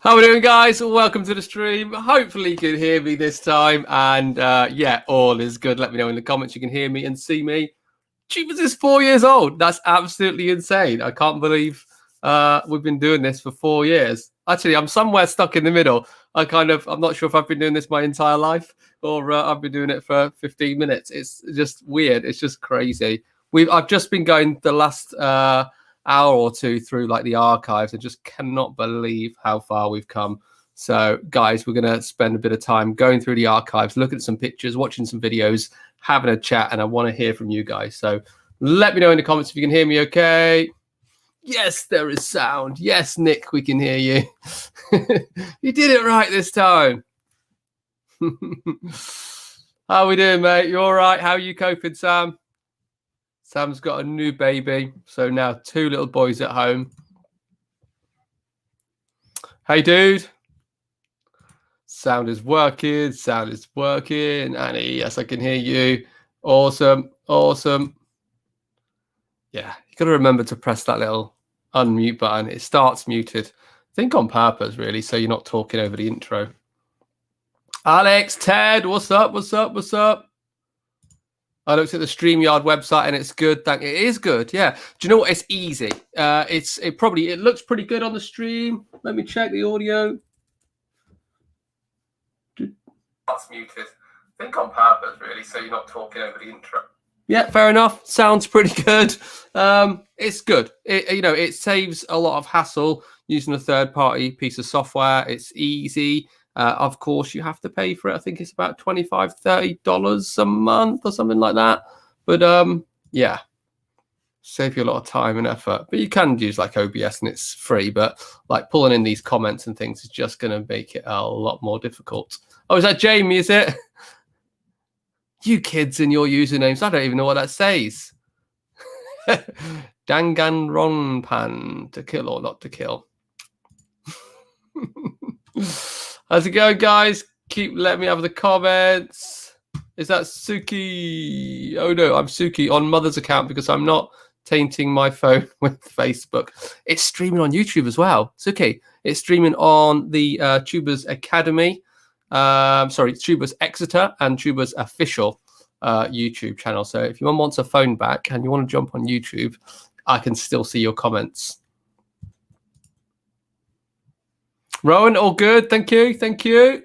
How are we doing, guys? Welcome to the stream. Hopefully you can hear me this time. And yeah, all is good. Let me know in the comments you can hear me and see me. Tubers is 4 years old. That's absolutely insane. I can't believe we've been doing this for 4 years. Actually, I'm somewhere stuck in the middle. I'm not sure if I've been doing this my entire life or I've been doing it for 15 minutes. It's just weird. It's just crazy. I've just been going the last hour or two through like the archives. I just cannot believe how far we've come. So guys, we're going to spend a bit of time going through the archives, looking at some pictures, watching some videos, having a chat, and I want to hear from you guys. So let me know in the comments if you can hear me okay. Yes, there is sound. Yes, Nick, we can hear you. You did it right this time. How we doing, mate? You all right? How are you coping, Sam? Sam's got a new baby, so now 2 little boys at home. Hey, dude. Sound is working. Sound is working. Annie, yes, I can hear you. Awesome. Awesome. Yeah, you got to remember to press that little unmute button. It starts muted. I think on purpose, really, so you're not talking over the intro. Alex, Ted, what's up? What's up? What's up? I looked at the StreamYard website and it's good. It is good. Yeah. Do you know what? It's easy. It looks pretty good on the stream. Let me check the audio. That's muted. I think on purpose, really, so you're not talking over the intro. Yeah, fair enough. Sounds pretty good. It's good. It saves a lot of hassle using a third-party piece of software. It's easy. Of course, you have to pay for it. I think it's about $25, $30 a month or something like that. But yeah, save you a lot of time and effort. But you can use like OBS and it's free. But like pulling in these comments and things is just going to make it a lot more difficult. Oh, is that Jamie, is it? You kids and your usernames. I don't even know what that says. Danganronpan, to kill or not to kill. How's it going, guys? Keep letting me have the comments. Is that Suki? Oh no, I'm Suki on Mother's account because I'm not tainting my phone with Facebook. It's streaming on YouTube as well. Suki, it's streaming on the Tubers Academy. Tubers Exeter and Tubers official YouTube channel. So if your mum wants a phone back and you want to jump on YouTube, I can still see your comments. Rowan, all good. Thank you. Thank you.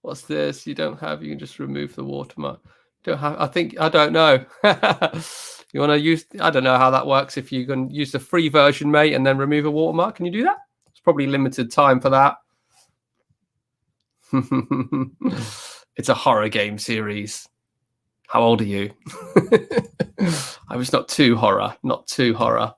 What's this? You don't have. You can just remove the watermark. Don't have. I don't know. You want to use? I don't know how that works. If you can use the free version, mate, and then remove a watermark, can you do that? It's probably limited time for that. It's a horror game series. How old are you? I was not too horror. Not too horror.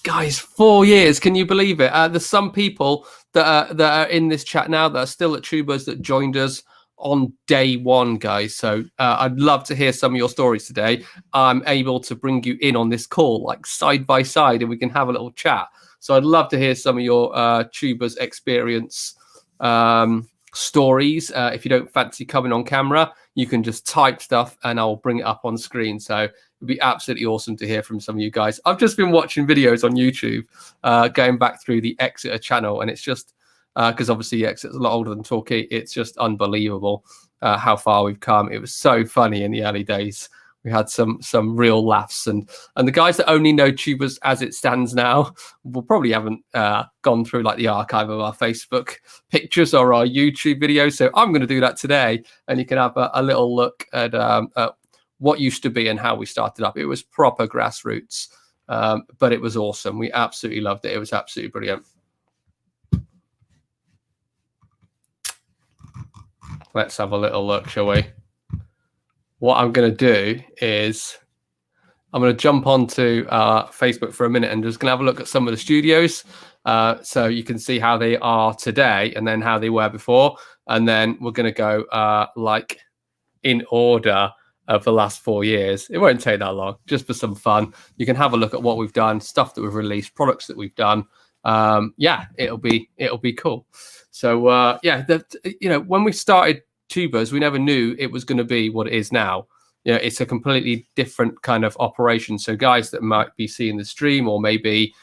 Guys, 4 years. Can you believe it? There's some people that are in this chat now that are still at Tubers that joined us on day one, guys. So I'd love to hear some of your stories today. I'm able to bring you in on this call, like side by side, and we can have a little chat. So I'd love to hear some of your Tubers experience stories. If you don't fancy coming on camera, you can just type stuff and I'll bring it up on screen. So it'd be absolutely awesome to hear from some of you guys. I've just been watching videos on YouTube, going back through the Exeter channel, and it's just because obviously Exeter's a lot older than Torquay. It's just unbelievable how far we've come. It was so funny in the early days. We had some real laughs, and the guys that only know Tubers as it stands now will probably haven't gone through like the archive of our Facebook pictures or our YouTube videos. So I'm going to do that today, and you can have a little look at what used to be and how we started up. It was proper grassroots, but it was awesome. We absolutely loved it. It was absolutely brilliant. Let's have a little look, shall we? What I'm going to do is I'm going to jump onto Facebook for a minute and just going to have a look at some of the studios so you can see how they are today and then how they were before. And then we're going to go like in order of the last 4 years. It won't take that long, just for some fun. You can have a look at what we've done, stuff that we've released, products that we've done. Yeah, it'll be cool. So yeah, when we started Tubers, we never knew it was going to be what it is now. It's a completely different kind of operation. So guys that might be seeing the stream or maybe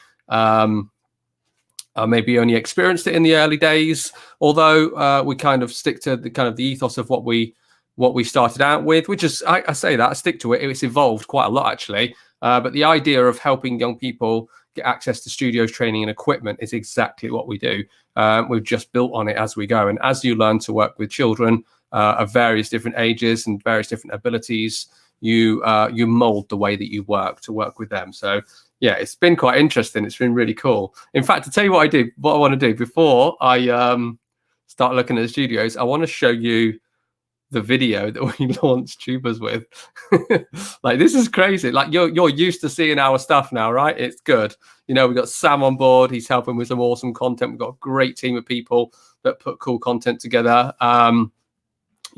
maybe only experienced it in the early days, although we kind of stick to the kind of the ethos of what we started out with, which is, I say that, I stick to it. It's evolved quite a lot, actually. But the idea of helping young people get access to studios, training and equipment is exactly what we do. We've just built on it as we go. And as you learn to work with children of various different ages and various different abilities, you mold the way that you work to work with them. So yeah, it's been quite interesting. It's been really cool. In fact, to tell you what I want to do before I start looking at the studios, I want to show you the video that we launched Tubers with. Like, this is crazy. Like, you're used to seeing our stuff now, right? It's good. You know, we've got Sam on board. He's helping with some awesome content. We've got a great team of people that put cool content together. You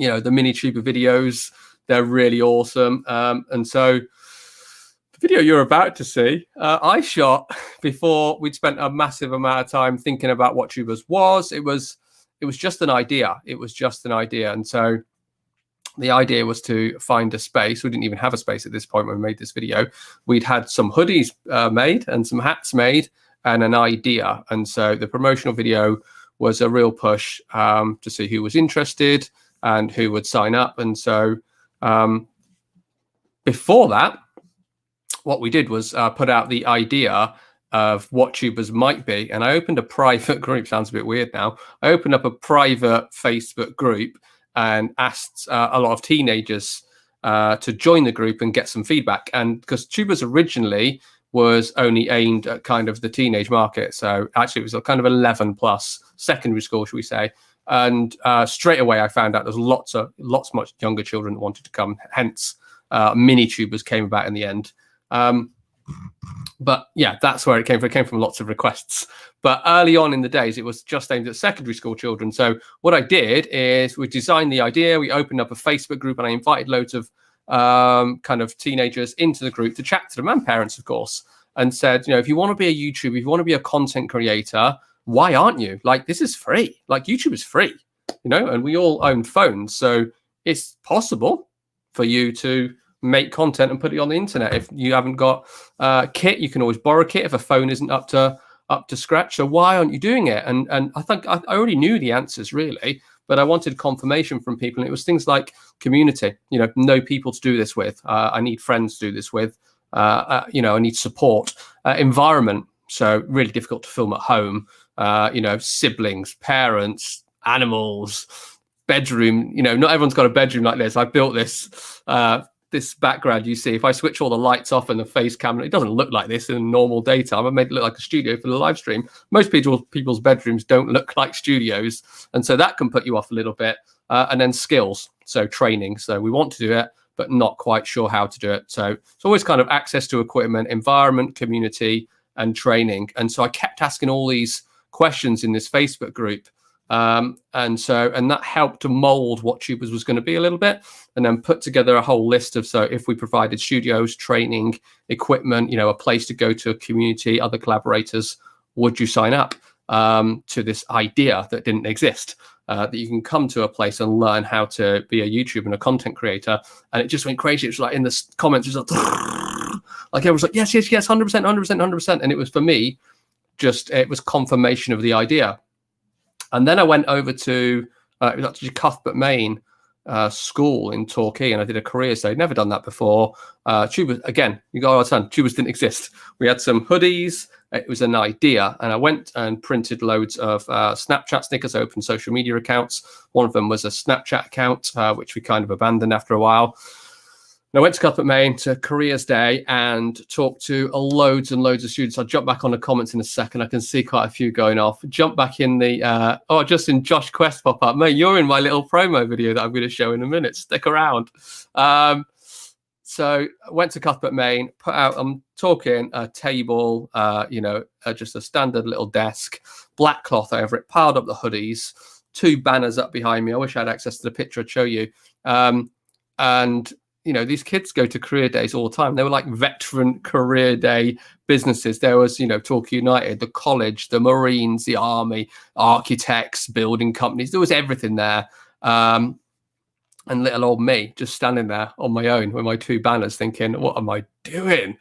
know, the mini tuber videos, they're really awesome. And so the video you're about to see, I shot before we'd spent a massive amount of time thinking about what Tubers was. It was just an idea. It was just an idea. And so the idea was to find a space. We didn't even have a space at this point when we made this video. We'd had some hoodies made and some hats made and an idea. And so the promotional video was a real push to see who was interested and who would sign up. And so before that, what we did was put out the idea of what Tubers might be. And I opened a private group. Sounds a bit weird now. I opened up a private Facebook group and asked a lot of teenagers to join the group and get some feedback. And because Tubers originally was only aimed at kind of the teenage market. So actually it was a kind of 11 plus secondary school, should we say. And straight away I found out there's lots much younger children that wanted to come. Hence mini Tubers came about in the end. But yeah, that's where it came from. It came from lots of requests. But early on in the days, it was just aimed at secondary school children. So what I did is we designed the idea. We opened up a Facebook group and I invited loads of kind of teenagers into the group to chat to them, and parents, of course, and said, you know, if you want to be a YouTuber, if you want to be a content creator, why aren't you? Like, this is free. Like, YouTube is free, you know, and we all own phones. So it's possible for you to make content and put it on the internet. If you haven't got kit, you can always borrow kit if a phone isn't up to scratch. So why aren't you doing it? And I think I already knew the answers, really, but I wanted confirmation from people. And it was things like community, you know people to do this with. I need friends to do this with. You know, I need support. Environment. So really difficult to film at home. You know, siblings, parents, animals, bedroom. You know, not everyone's got a bedroom like this. I built this background you see. If I switch all the lights off and the face camera, it doesn't look like this in normal daytime. I made it look like a studio for the live stream. Most people's bedrooms don't look like studios, and so that can put you off a little bit. And then skills, so training. So we want to do it, but not quite sure how to do it. So it's always kind of access to equipment, environment, community, and training. And so I kept asking all these questions in this Facebook group. And that helped to mold what Tubers was going to be a little bit, and then put together a whole list of, so if we provided studios, training, equipment, you know, a place to go to, a community, other collaborators, would you sign up to this idea that didn't exist, that you can come to a place and learn how to be a YouTuber and a content creator. And it just went crazy. It was like in the comments, it was like everyone's like, yes, 100%. And it was, for me, it was confirmation of the idea. And then I went over to it was actually Cuthbert, Maine school in Torquay, and I did a careers day. Never done that before. Tubers, again, you got to understand, Tubers didn't exist. We had some hoodies. It was an idea, and I went and printed loads of Snapchat stickers, open social media accounts. One of them was a Snapchat account, which we kind of abandoned after a while. And I went to Cuthbert, Maine to Careers Day and talked to loads and loads of students. I'll jump back on the comments in a second. I can see quite a few going off. Jump back in the, just in Josh Quest pop up. Mate, you're in my little promo video that I'm going to show in a minute. Stick around. So I went to Cuthbert, Maine, put out, I'm talking a table, just a standard little desk, black cloth over it, piled up the hoodies, 2 banners up behind me. I wish I had access to the picture I'd show you. And you know, these kids go to career days all the time. They were like veteran career day businesses. There was, Torquay United, the college, the Marines, the army, architects, building companies. There was everything there. And little old me just standing there on my own with my 2 banners thinking, what am I doing?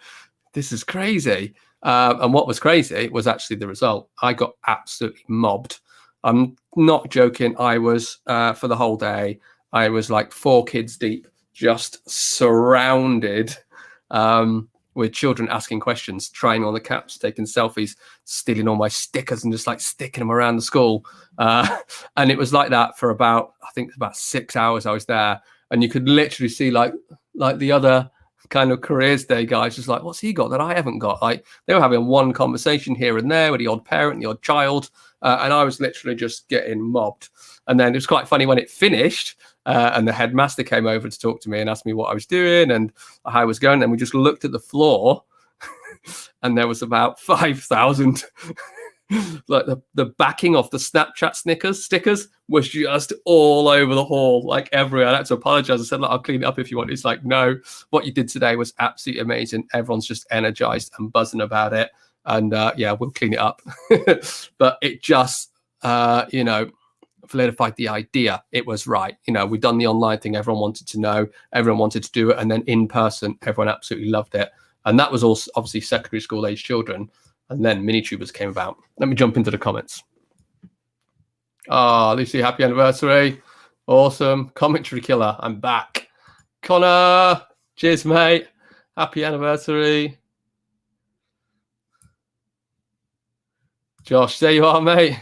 This is crazy. And what was crazy was actually the result. I got absolutely mobbed. I'm not joking. I was, for the whole day, I was like 4 kids deep, just surrounded with children asking questions, trying on the caps, taking selfies, stealing all my stickers and just like sticking them around the school. And it was like that for about, I think about 6 hours I was there. And you could literally see like the other kind of careers day guys just like, what's he got that I haven't got? Like they were having one conversation here and there with the odd parent, the odd child. And I was literally just getting mobbed. And then it was quite funny when it finished and the headmaster came over to talk to me and asked me what I was doing and how I was going. And we just looked at the floor and there was about 5,000 like the backing of the Snapchat stickers was just all over the hall, like everywhere. I had to apologize. I said, look, I'll clean it up if you want. It's like, no, what you did today was absolutely amazing. Everyone's just energized and buzzing about it. And yeah, we'll clean it up. But it just, you know, solidified the idea. It was right. You know, we've done the online thing. Everyone wanted to know. Everyone wanted to do it. And then in person, everyone absolutely loved it. And that was also obviously secondary school age children. And then mini-tubers came about. Let me jump into the comments. Oh, Lucy, happy anniversary. Awesome. Commentary killer. I'm back. Connor, cheers, mate. Happy anniversary. Josh, there you are, mate.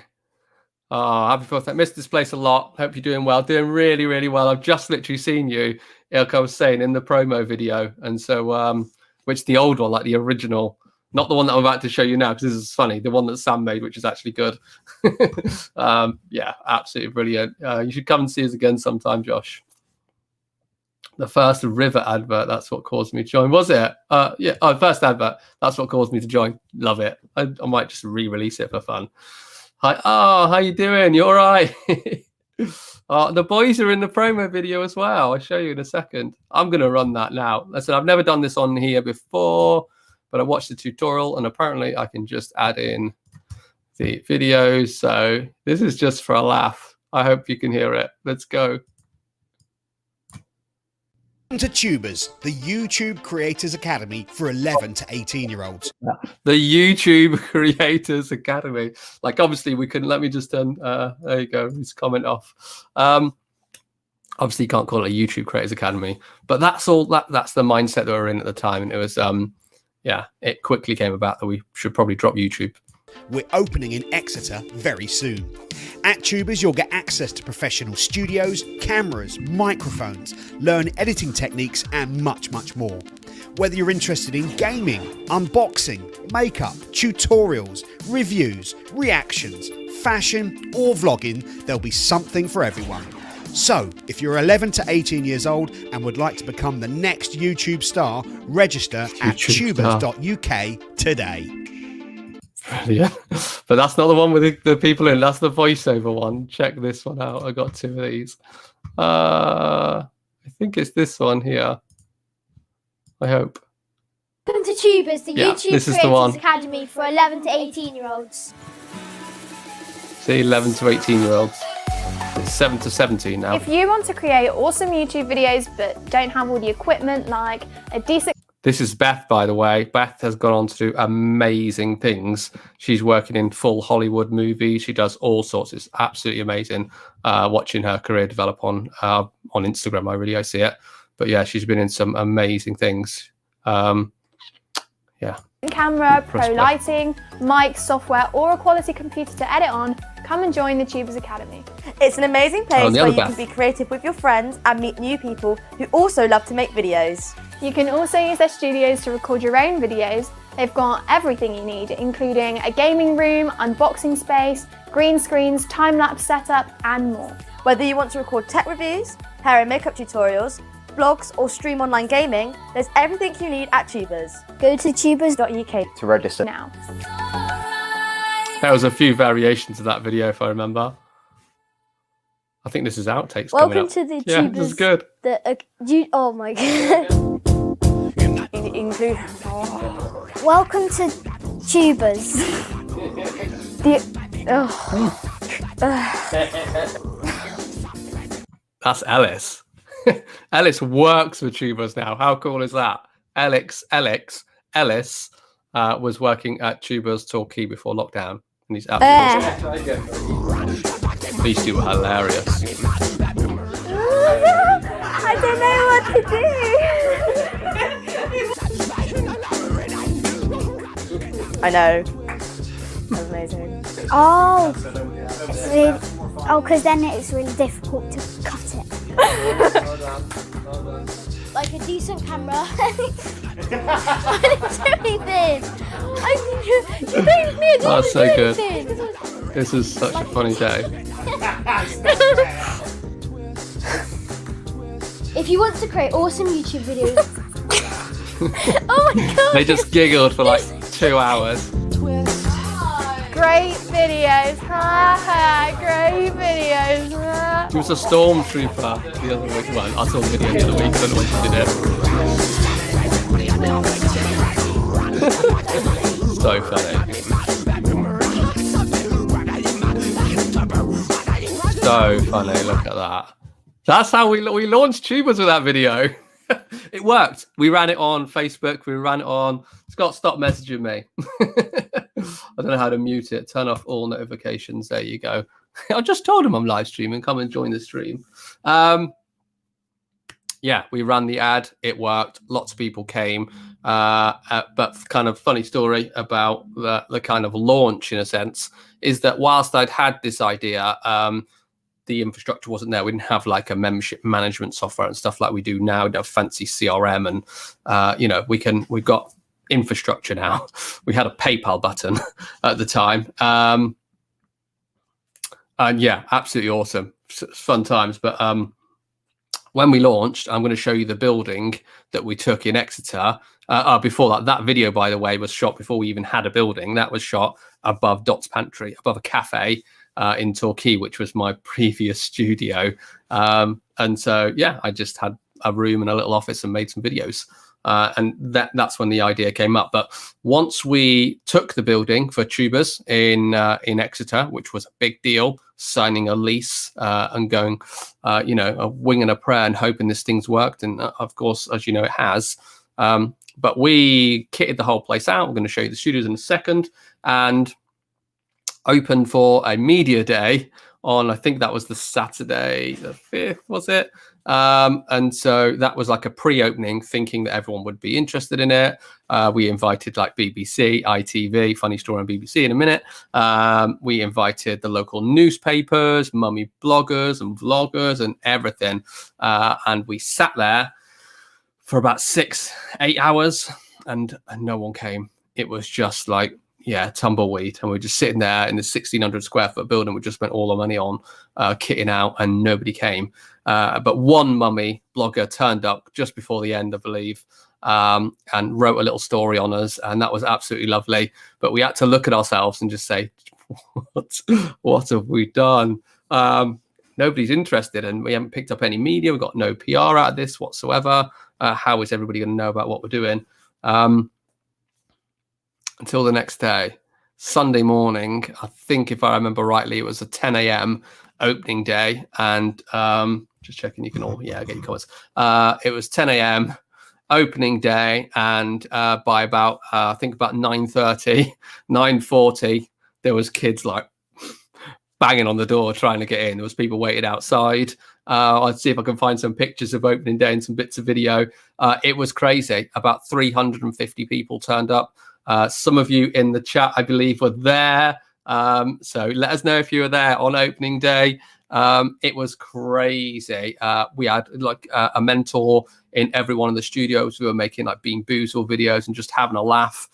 Oh, happy birthday. Missed this place a lot. Hope you're doing well. Doing really, really well. I've just literally seen you, like I was saying, in the promo video. And so, which the old one, like the original, not the one that I'm about to show you now, because this is funny. The one that Sam made, which is actually good. Yeah, absolutely brilliant. You should come and see us again sometime, Josh. The first River advert, that's what caused me to join. Was it? Yeah, first advert. That's what caused me to join. Love it. I might just re-release it for fun. Hi. Oh, how you doing? You all right? The boys are in the promo video as well. I'll show you in a second. I'm going to run that now. Listen, I've never done this on here before, but I watched the tutorial and apparently I can just add in the videos. So this is just for a laugh. I hope you can hear it. Let's go. Welcome to Tubers, the YouTube Creators Academy for 11 to 18-year-olds. The YouTube Creators Academy. Like, obviously, we couldn't. Let me just turn. There you go. His comment off. Obviously, you can't call it a YouTube Creators Academy, but that's all. That's the mindset that we were in at the time, and it was. Yeah, it quickly came about that we should probably drop YouTube. We're opening in Exeter very soon. At Tubers, you'll get access to professional studios, cameras, microphones, learn editing techniques, and much, much more. Whether you're interested in gaming, unboxing, makeup, tutorials, reviews, reactions, fashion, or vlogging, there'll be something for everyone. So, if you're 11 to 18 years old and would like to become the next YouTube star, register at tubers.uk today. Yeah, but that's not the one with the people in. That's the voiceover one. Check this one out. I got 2 of these. I think it's this one here. I hope. Welcome to Tubers, the YouTube this is the one. Creators Academy for 11 to 18-year-olds. See, 11 to 18-year-olds. It's 7 to 17 now. If you want to create awesome YouTube videos but don't have all the equipment like a decent... This is Beth, by the way. Beth has gone on to do amazing things. She's working in full Hollywood movies. She does all sorts. It's absolutely amazing watching her career develop on Instagram. I see it. But yeah, she's been in some amazing things. Yeah. Camera, pro lighting, mic, software, or a quality computer to edit on, come and join the Tubers Academy. It's an amazing place where you can be creative with your friends and meet new people who also love to make videos. You can also use their studios to record your own videos. They've got everything you need, including a gaming room, unboxing space, green screens, time-lapse setup, and more. Whether you want to record tech reviews, hair and makeup tutorials, blogs, or stream online gaming, there's everything you need at Tubers. Go to tubers.uk to register now. There was a few variations of that video, if I remember. I think this is outtakes coming Welcome up. to the Yeah, Tubers. this is good. Oh my god. Welcome to Tubers. That's Ellis. Ellis works with Tubers now. How cool is that? Ellis. was working at Tubers Torquay before lockdown, and he's absolutely awesome. These two were hilarious. I don't know what to do. I know. That was amazing. Oh, it's really, because then it's really difficult to cut it. Like a decent camera. I didn't do anything. You made me Oh, so good. anything. This is such a funny day. If you want to create awesome YouTube videos, Oh my god. They just giggled for like 2 hours. Great videos, haha, great videos. He was a stormtrooper the other week. Well, I saw the video the other week. I don't know when she did it. So funny. So funny. Look at that. That's how we launched Tubers with that video. It worked. We ran it on Facebook. We ran it on. Scott, stop messaging me. I don't know how to mute it. Turn off all notifications. There you go. I just told him I'm live streaming. Come and join the stream. Yeah, we ran the ad. It worked. Lots of people came. But kind of funny story about the kind of launch, in a sense, is that whilst I'd had this idea, the infrastructure wasn't there. We didn't have like a membership management software and stuff like we do now. We don't have fancy CRM, and we've got infrastructure now. We had a PayPal button at the time. And yeah, absolutely awesome. Fun times. But when we launched, I'm going to show you the building that we took in Exeter. Before that video, by the way, was shot before we even had a building. That was shot above Dot's Pantry, above a cafe in Torquay, which was my previous studio. And so, yeah, I just had a room and a little office and made some videos. And that's when the idea came up. But once we took the building for Tubers in Exeter, which was a big deal, signing a lease and going, a wing and a prayer and hoping this thing's worked. And of course, as you know, it has. But we kitted the whole place out. I'm going to show you the studios in a second, and opened for a media day on, I think that was the Saturday, the 5th, was it? And so that was like a pre-opening, thinking that everyone would be interested in it. We invited like BBC, ITV, funny story on BBC in a minute. We invited the local newspapers, mummy bloggers and vloggers and everything. And we sat there for about 6-8 hours and no one came. It was just like, yeah, tumbleweed. And we're just sitting there in the 1,600 square foot building we just spent all the money on kitting out, and nobody came. But one mummy blogger turned up just before the end, I believe, and wrote a little story on us. And that was absolutely lovely. But we had to look at ourselves and just say, what have we done? Nobody's interested, and we haven't picked up any media. We've got no PR out of this whatsoever. How is everybody going to know about what we're doing? Until the next day, Sunday morning, I think if I remember rightly, it was a 10 a.m. opening day. And just checking, you can all, get your comments. It was 10 a.m. opening day. And by about, I think about 9:30, 9:40, there was kids like banging on the door trying to get in. There was people waiting outside. I'd see if I can find some pictures of opening day and some bits of video. It was crazy. About 350 people turned up. Some of you in the chat, I believe, were there. So let us know if you were there on opening day. It was crazy. We had like a mentor in every one of the studios. We were making like Bean Boozled videos and just having a laugh.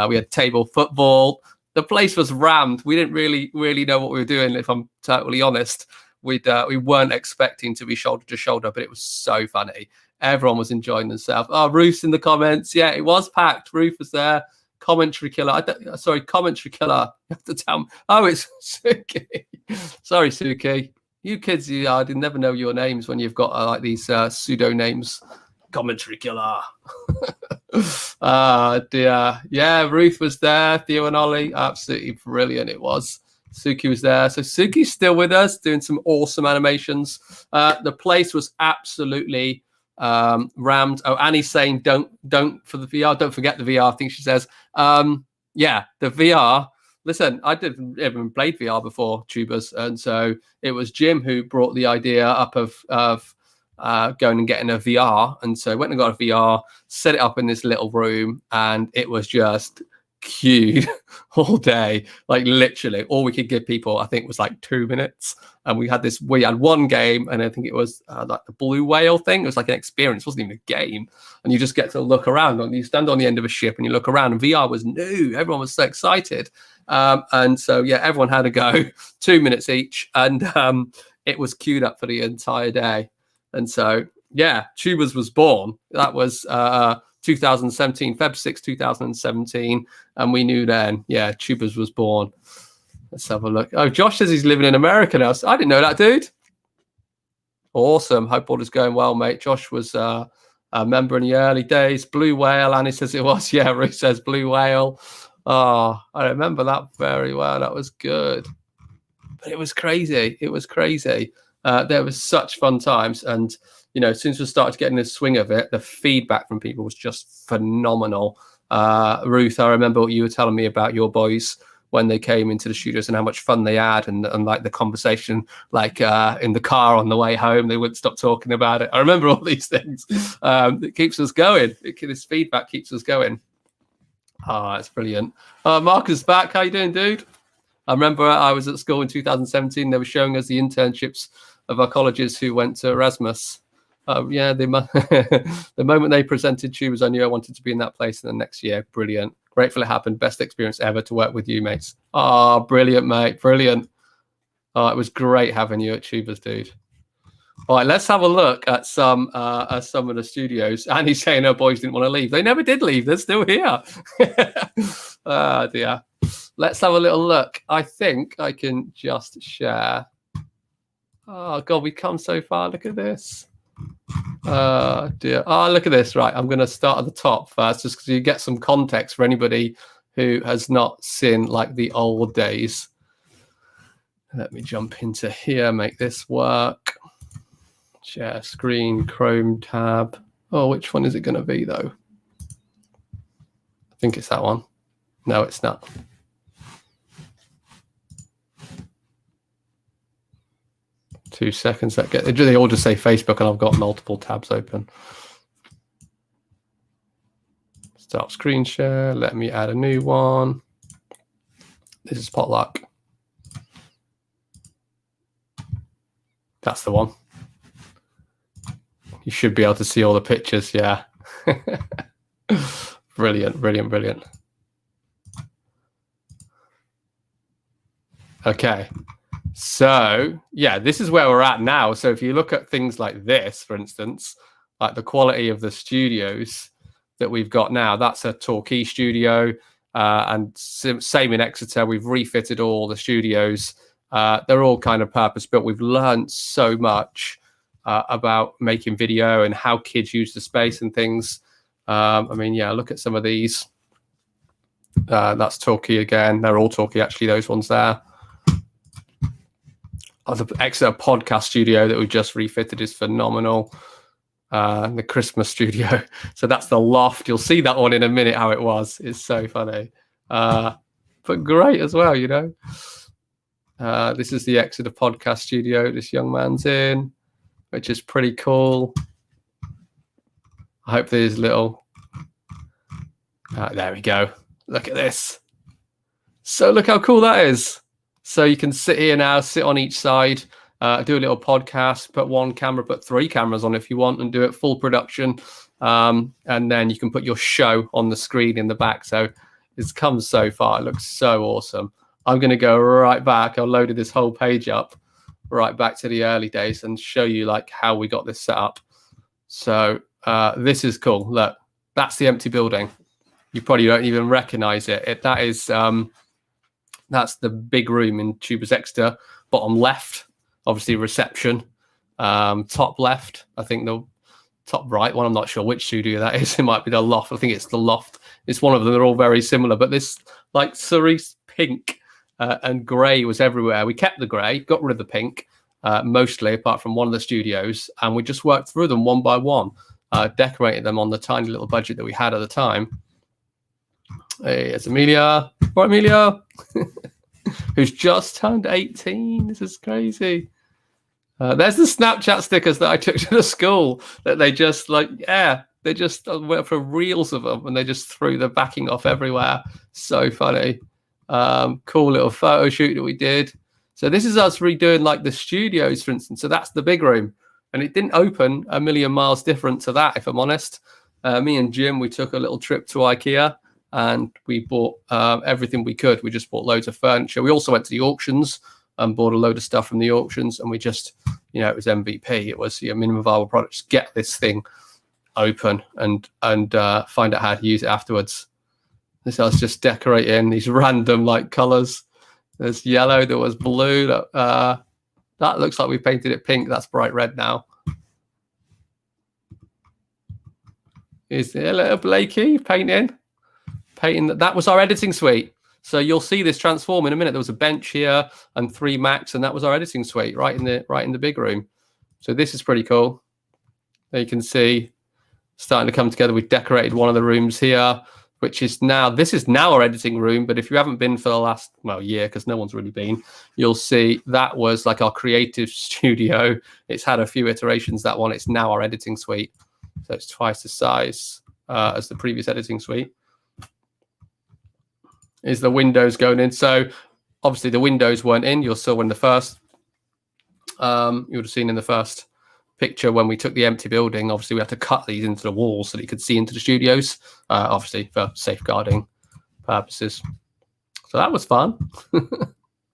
We had table football. The place was rammed. We didn't really know what we were doing, if I'm totally honest. We weren't expecting to be shoulder to shoulder, but it was so funny. Everyone was enjoying themselves. Oh, Ruth's in the comments. Yeah, it was packed. Ruth was there. Commentary killer. Commentary killer. You have to tell me. Oh, it's Suki. Sorry, Suki. You kids, I never know your names when you've got like these pseudo names. Commentary killer. Dear. Yeah, Ruth was there. Theo and Ollie. Absolutely brilliant it was. Suki was there. So Suki's still with us, doing some awesome animations. The place was absolutely rammed. Oh, Annie's saying don't for the VR. Don't forget the VR. I think she says. Yeah, the VR. Listen, I didn't even played VR before, Tubers, and so it was Jim who brought the idea up of going and getting a VR, and so went and got a VR, set it up in this little room, and it was just queued all day. Like literally, all we could give people, I think, was like 2 minutes, and we had one game, and I think it was like the blue whale thing. It was like an experience, it wasn't even a game, and you just get to look around. And you stand on the end of a ship and you look around, and VR was new. Everyone was so excited, and so yeah, everyone had a go, 2 minutes each, and it was queued up for the entire day. And so yeah, Tubers was born. That was 2017, Feb 6, 2017, and we knew then, yeah, Tubers was born. Let's have a look. Oh, Josh says he's living in America now. I didn't know that, dude. Awesome. Hope all is going well, mate. Josh was a member in the early days. Blue Whale, Annie says it was. Yeah, Ruth says Blue Whale. Oh, I remember that very well. That was good. But it was crazy. It was crazy. There was such fun times, and you know, since we started getting the swing of it, the feedback from people was just phenomenal. Ruth, I remember what you were telling me about your boys when they came into the studios and how much fun they had, and like the conversation, like in the car on the way home, they wouldn't stop talking about it. I remember all these things. It keeps us going. This feedback keeps us going. Oh, it's brilliant. Marcus back. How you doing, dude? I remember I was at school in 2017. They were showing us the internships of our colleges who went to Erasmus. Yeah, the moment they presented Tubers, I knew I wanted to be in that place in the next year. Brilliant. Grateful it happened. Best experience ever to work with you, mates. Oh, brilliant, mate. Brilliant. Oh, it was great having you at Tubers, dude. All right, let's have a look at some of the studios. Annie's saying her boys didn't want to leave. They never did leave. They're still here. Oh, dear. Let's have a little look. I think I can just share. Oh, God, we've come so far. Look at this. Dear. Oh, look at this. Right, I'm going to start at the top first, just because you get some context for anybody who has not seen like the old days. Let me jump into here, make this work. Share screen, Chrome tab. Oh, which one is it going to be, though? I think it's that one. No, it's not. Two seconds. They all just say Facebook, and I've got multiple tabs open. Start screen share. Let me add a new one. This is Potluck. That's the one. You should be able to see all the pictures. Yeah. Brilliant, brilliant, brilliant. Okay. So, yeah, this is where we're at now. So if you look at things like this, for instance, like the quality of the studios that we've got now, that's a Torquay studio. And same in Exeter. We've refitted all the studios. They're all kind of purpose-built. We've learned so much about making video and how kids use the space and things. I mean, yeah, look at some of these. That's Torquay again. They're all Torquay, actually, those ones there. The Exeter podcast studio that we just refitted is phenomenal. The Christmas studio. So that's the loft. You'll see that one in a minute, how it was. It's so funny. But great as well, you know. This is the Exeter podcast studio this young man's in, which is pretty cool. I hope there's little... there we go. Look at this. So look how cool that is. So you can sit here now, sit on each side, do a little podcast, put one camera, put 3 cameras on if you want, and do it full production. And then you can put your show on the screen in the back. So it's come so far. It looks so awesome. I'm going to go right back. I loaded this whole page up right back to the early days and show you like how we got this set up. So this is cool. Look, that's the empty building. You probably don't even recognize it. That is... that's the big room in Tubers Exeter. Bottom left, obviously reception. Top left, I think the top right one. I'm not sure which studio that is. It might be the loft. I think it's the loft. It's one of them. They're all very similar. But this like cerise pink and grey was everywhere. We kept the grey, got rid of the pink, mostly apart from one of the studios. And we just worked through them one by one. decorated them on the tiny little budget that we had at the time. Hey, it's Amelia. Right, Amelia, who's just turned 18. This is crazy. There's the Snapchat stickers that I took to the school that they just they just went for reels of them and they just threw the backing off everywhere. So funny. Cool little photo shoot that we did. So this is us redoing like the studios, for instance. So that's the big room. And it didn't open a million miles different to that, if I'm honest. Me and Jim, we took a little trip to IKEA and we bought everything we could. We just bought loads of furniture. We also went to the auctions and bought a load of stuff from the auctions. And we just, it was MVP. It was minimum viable product. Just get this thing open and find out how to use it afterwards. This I was just decorating these random like colors. There's yellow, there was blue. That looks like we painted it pink. That's bright red now. Is there a little Blakey painting? That was our editing suite. So you'll see this transform in a minute. There was a bench here and 3 Macs, and that was our editing suite right in the big room. So this is pretty cool. There you can see starting to come together. We've decorated one of the rooms here, which is now our editing room. But if you haven't been for the last year, because no one's really been, you'll see that was like our creative studio. It's had a few iterations, that one. It's now our editing suite. So it's twice the size as the previous editing suite. Is the windows going in? So obviously the windows weren't in. You'll saw in the first, you would have seen in the first picture when we took the empty building. Obviously we had to cut these into the walls so that you could see into the studios, obviously for safeguarding purposes. So that was fun.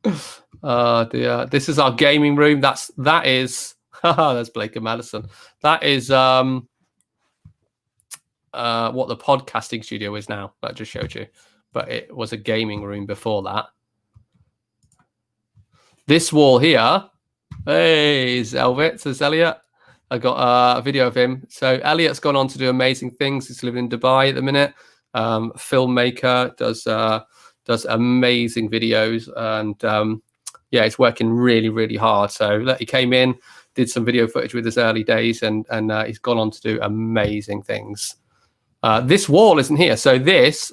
This is our gaming room. That is there's Blake and Madison. That is what the podcasting studio is now. That I just showed you, but it was a gaming room before that. This wall here, hey, is Elliot. Says Elliot. I got a video of him. So Elliot's gone on to do amazing things. He's living in Dubai at the minute. Filmmaker, does amazing videos, and he's working really, really hard. So he came in, did some video footage with his early days, and he's gone on to do amazing things. This wall isn't here. So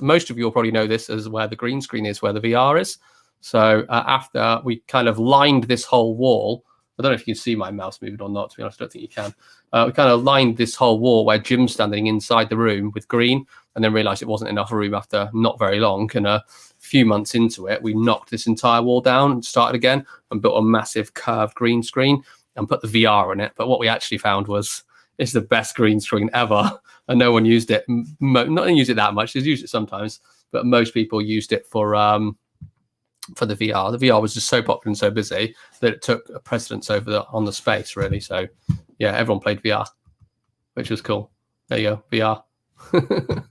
most of you will probably know this as where the green screen is, where the VR is. So after we kind of lined this whole wall, I don't know if you can see my mouse moving or not, to be honest, I don't think you can. We kind of lined this whole wall where Jim's standing inside the room with green, and then realized it wasn't enough room after not very long. And a few months into it, we knocked this entire wall down and started again and built a massive curved green screen and put the VR in it. But what we actually found was it's the best green screen ever. And no one used it. Not used it that much. They used it sometimes, but most people used it for the VR. The VR was just so popular and so busy that it took a precedence on the space, really. So yeah, everyone played VR, which was cool. There you go, VR.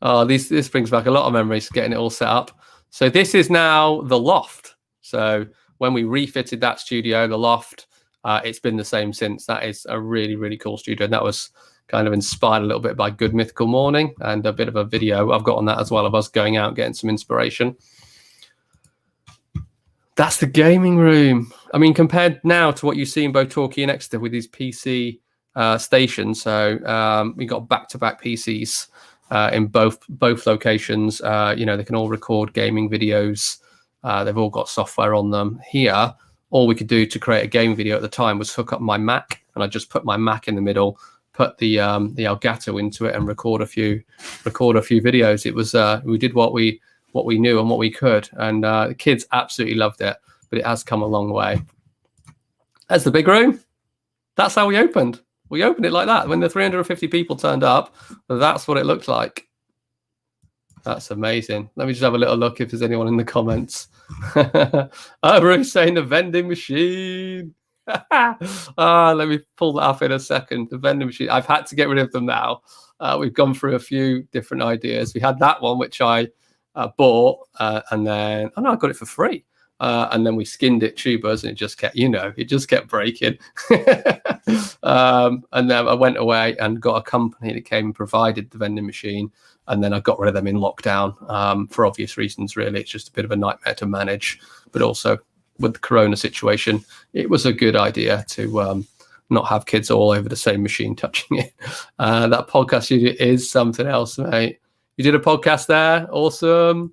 Oh, this brings back a lot of memories, getting it all set up. So this is now the loft. So when we refitted that studio, the loft, it's been the same since. That is a really, really cool studio. And that was kind of inspired a little bit by Good Mythical Morning, and a bit of a video I've got on that as well of us going out and getting some inspiration. That's the gaming room. I mean, compared now to what you see in both Torquay and Exeter with these PC stations. So we got back-to-back PCs in both locations. They can all record gaming videos. They've all got software on them. Here, all we could do to create a game video at the time was hook up my Mac, and I just put my Mac in the middle, put the Elgato into it, and record a few videos. It was we did what we knew and what we could, and the kids absolutely loved it. But it has come a long way. That's the big room. That's how we opened. We opened it like that. When the 350 people turned up, that's what it looked like. That's amazing. Let me just have a little look if there's anyone in the comments. Bruce saying the vending machine. Let me pull that up in a second. The vending machine. I've had to get rid of them now. We've gone through a few different ideas. We had that one, which I bought, and then I got it for free. And then we skinned it tubers, and it just kept breaking. And then I went away and got a company that came and provided the vending machine, and then I got rid of them in lockdown for obvious reasons. Really, it's just a bit of a nightmare to manage, but also with the corona situation, it was a good idea to not have kids all over the same machine touching it. That podcast studio is something else, mate. You did a podcast there. Awesome.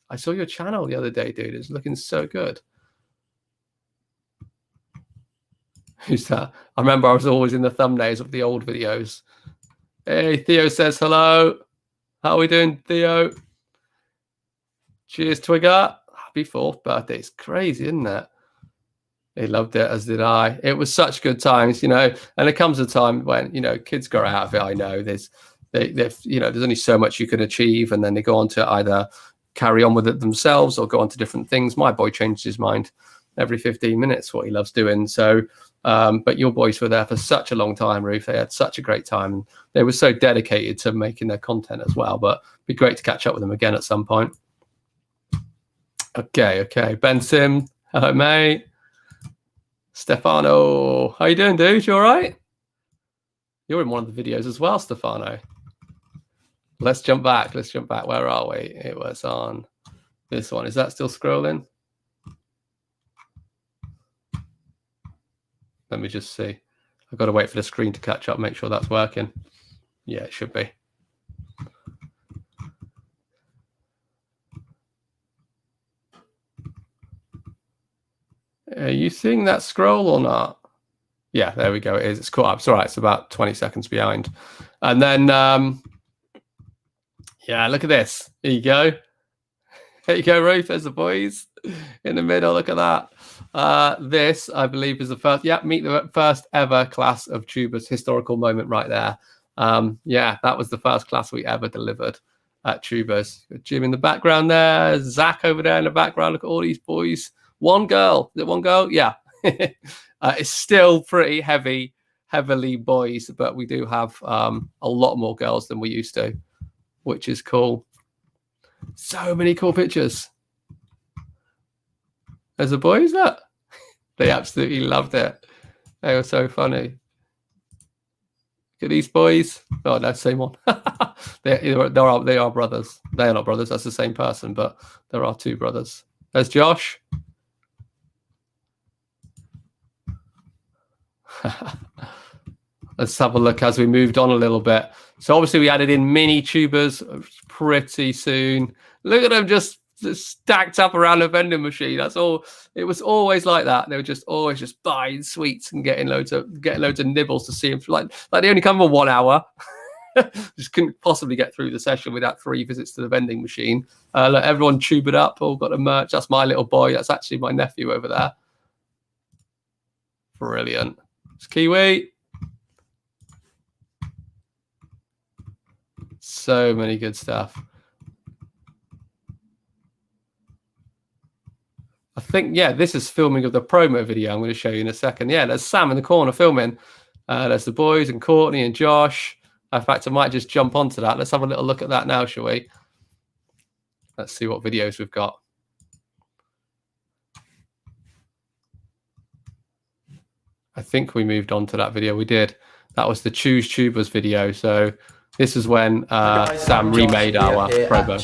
I saw your channel the other day, dude. It's looking so good. Who's that? I remember I was always in the thumbnails of the old videos. Hey, Theo says hello. How are we doing, Theo? Cheers, Twigger. Happy 4th birthday. It's crazy, isn't it? He loved it, as did I. It was such good times, you know. And there comes a time when, you know, kids grow out of it. I know there's only so much you can achieve, and then they go on to either carry on with it themselves or go on to different things. My boy changed his mind every 15 minutes, what he loves doing. So, but your boys were there for such a long time, Ruth. They had such a great time. And they were so dedicated to making their content as well. But it'd be great to catch up with them again at some point. Okay. Ben Sim, hello, mate. Stefano, how you doing, dude? You all right? You're in one of the videos as well, Stefano. Let's jump back. Where are we? It was on this one. Is that still scrolling? Let me just see. I've got to wait for the screen to catch up, make sure that's working. Yeah, it should be. Are you seeing that scroll or not? Yeah, there we go. It is. It's caught up. It's all right. It's about 20 seconds behind. And then, yeah, look at this. There you go. There you go, Ruth. There's the boys in the middle. Look at that. This, I believe, is the first. Yeah, meet the first ever class of tubers. Historical moment right there. Yeah, that was the first class we ever delivered at Tubers. Jim in the background there. Zach over there in the background. Look at all these boys. One girl. Is it one girl? Yeah. It's still pretty heavily boys, but we do have a lot more girls than we used to, which is cool. So many cool pictures. There's the boys, look. They absolutely loved it. They were so funny. Look at these boys. Oh, no, same one. they are brothers. They are not brothers. That's the same person, but there are two brothers. There's Josh. Let's have a look as we moved on a little bit. So obviously we added in mini tubers pretty soon. Look at them just stacked up around a vending machine. That's all. It was always like that. They were just always just buying sweets and getting loads of nibbles to see them. Like they only come for 1 hour. Just couldn't possibly get through the session without 3 visits to the vending machine. Look, everyone tubered up. All got a merch. That's my little boy. That's actually my nephew over there. Brilliant. It's Kiwi. So many good stuff. I think, yeah, this is filming of the promo video I'm going to show you in a second. Yeah, there's Sam in the corner filming. There's the boys and Courtney and Josh. In fact, I might just jump onto that. Let's have a little look at that now, shall we? Let's see what videos we've got. I think we moved on to that video. We did. That was the Choose Tubers video. So this is when Sam remade our promo.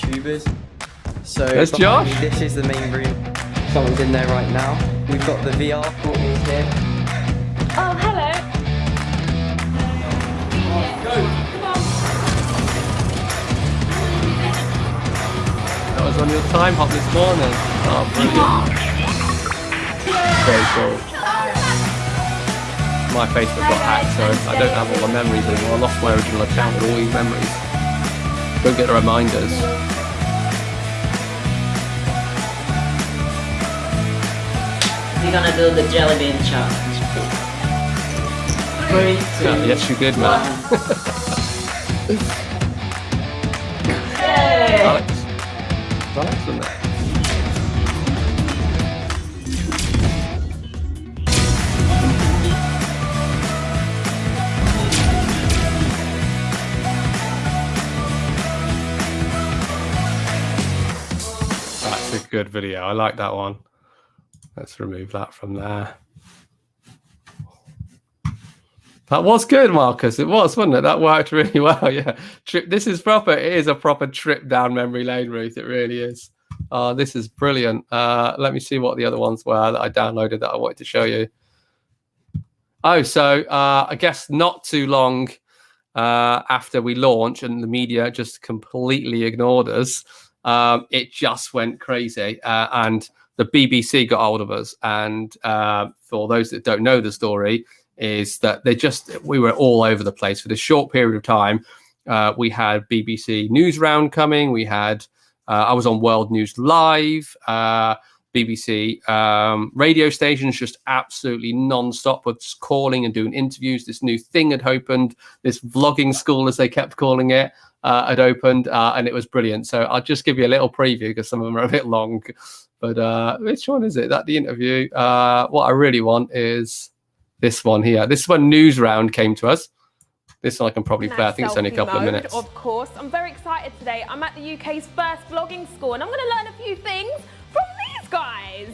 So there's Josh. This is the main room. Someone's in there right now. We've got the VR. Courtney's here. Oh, hello. That was on your time hop this morning. Oh, brilliant. Very cool. My Facebook got hacked, so I don't have all the memories anymore. I lost my original account with all these memories. Don't get the reminders. We're gonna do the jelly bean challenge. 3, 2, Yes, you did, man. Yay! Alex, wasn't it? That's a good video. I like that one. Let's remove that from there. That was good, Marcus. It was, wasn't it? That worked really well. Yeah. This is proper. It is a proper trip down memory lane, Ruth. It really is. This is brilliant. Let me see what the other ones were that I downloaded that I wanted to show you. Oh, so I guess not too long after we launched and the media just completely ignored us, it just went crazy. And the BBC got hold of us. And for those that don't know the story, is that we were all over the place for this short period of time. We had BBC News Round coming. We had, I was on World News Live, BBC radio stations, just absolutely non-stop with just calling and doing interviews. This new thing had opened, this vlogging school, as they kept calling it, had opened, and it was brilliant. So I'll just give you a little preview because some of them are a bit long. But which one is it? That the interview? What I really want is this one here. This is when News Round came to us. This one I can probably play. I think it's only a couple of minutes. Of course. I'm very excited today. I'm at the UK's first vlogging school and I'm going to learn a few things from these guys.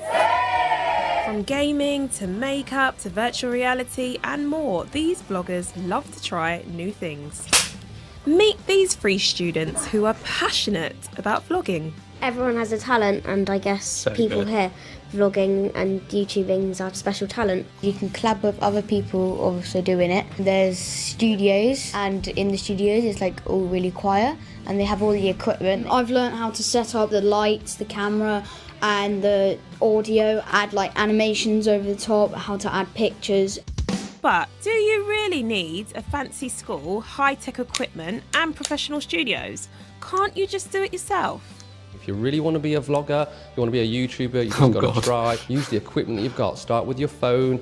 From gaming to makeup to virtual reality and more, these vloggers love to try new things. Meet these 3 students who are passionate about vlogging. Everyone has a talent, and I guess So people good. here, vlogging and YouTubing have special talent. You can collab with other people also doing it. There's studios, and in the studios it's like all really quiet and they have all the equipment. I've learned how to set up the lights, the camera and the audio, add like animations over the top, how to add pictures. But do you really need a fancy school, high-tech equipment and professional studios? Can't you just do it yourself? If you really want to be a vlogger, you want to be a YouTuber, you've just got to try, use the equipment that you've got. Start with your phone,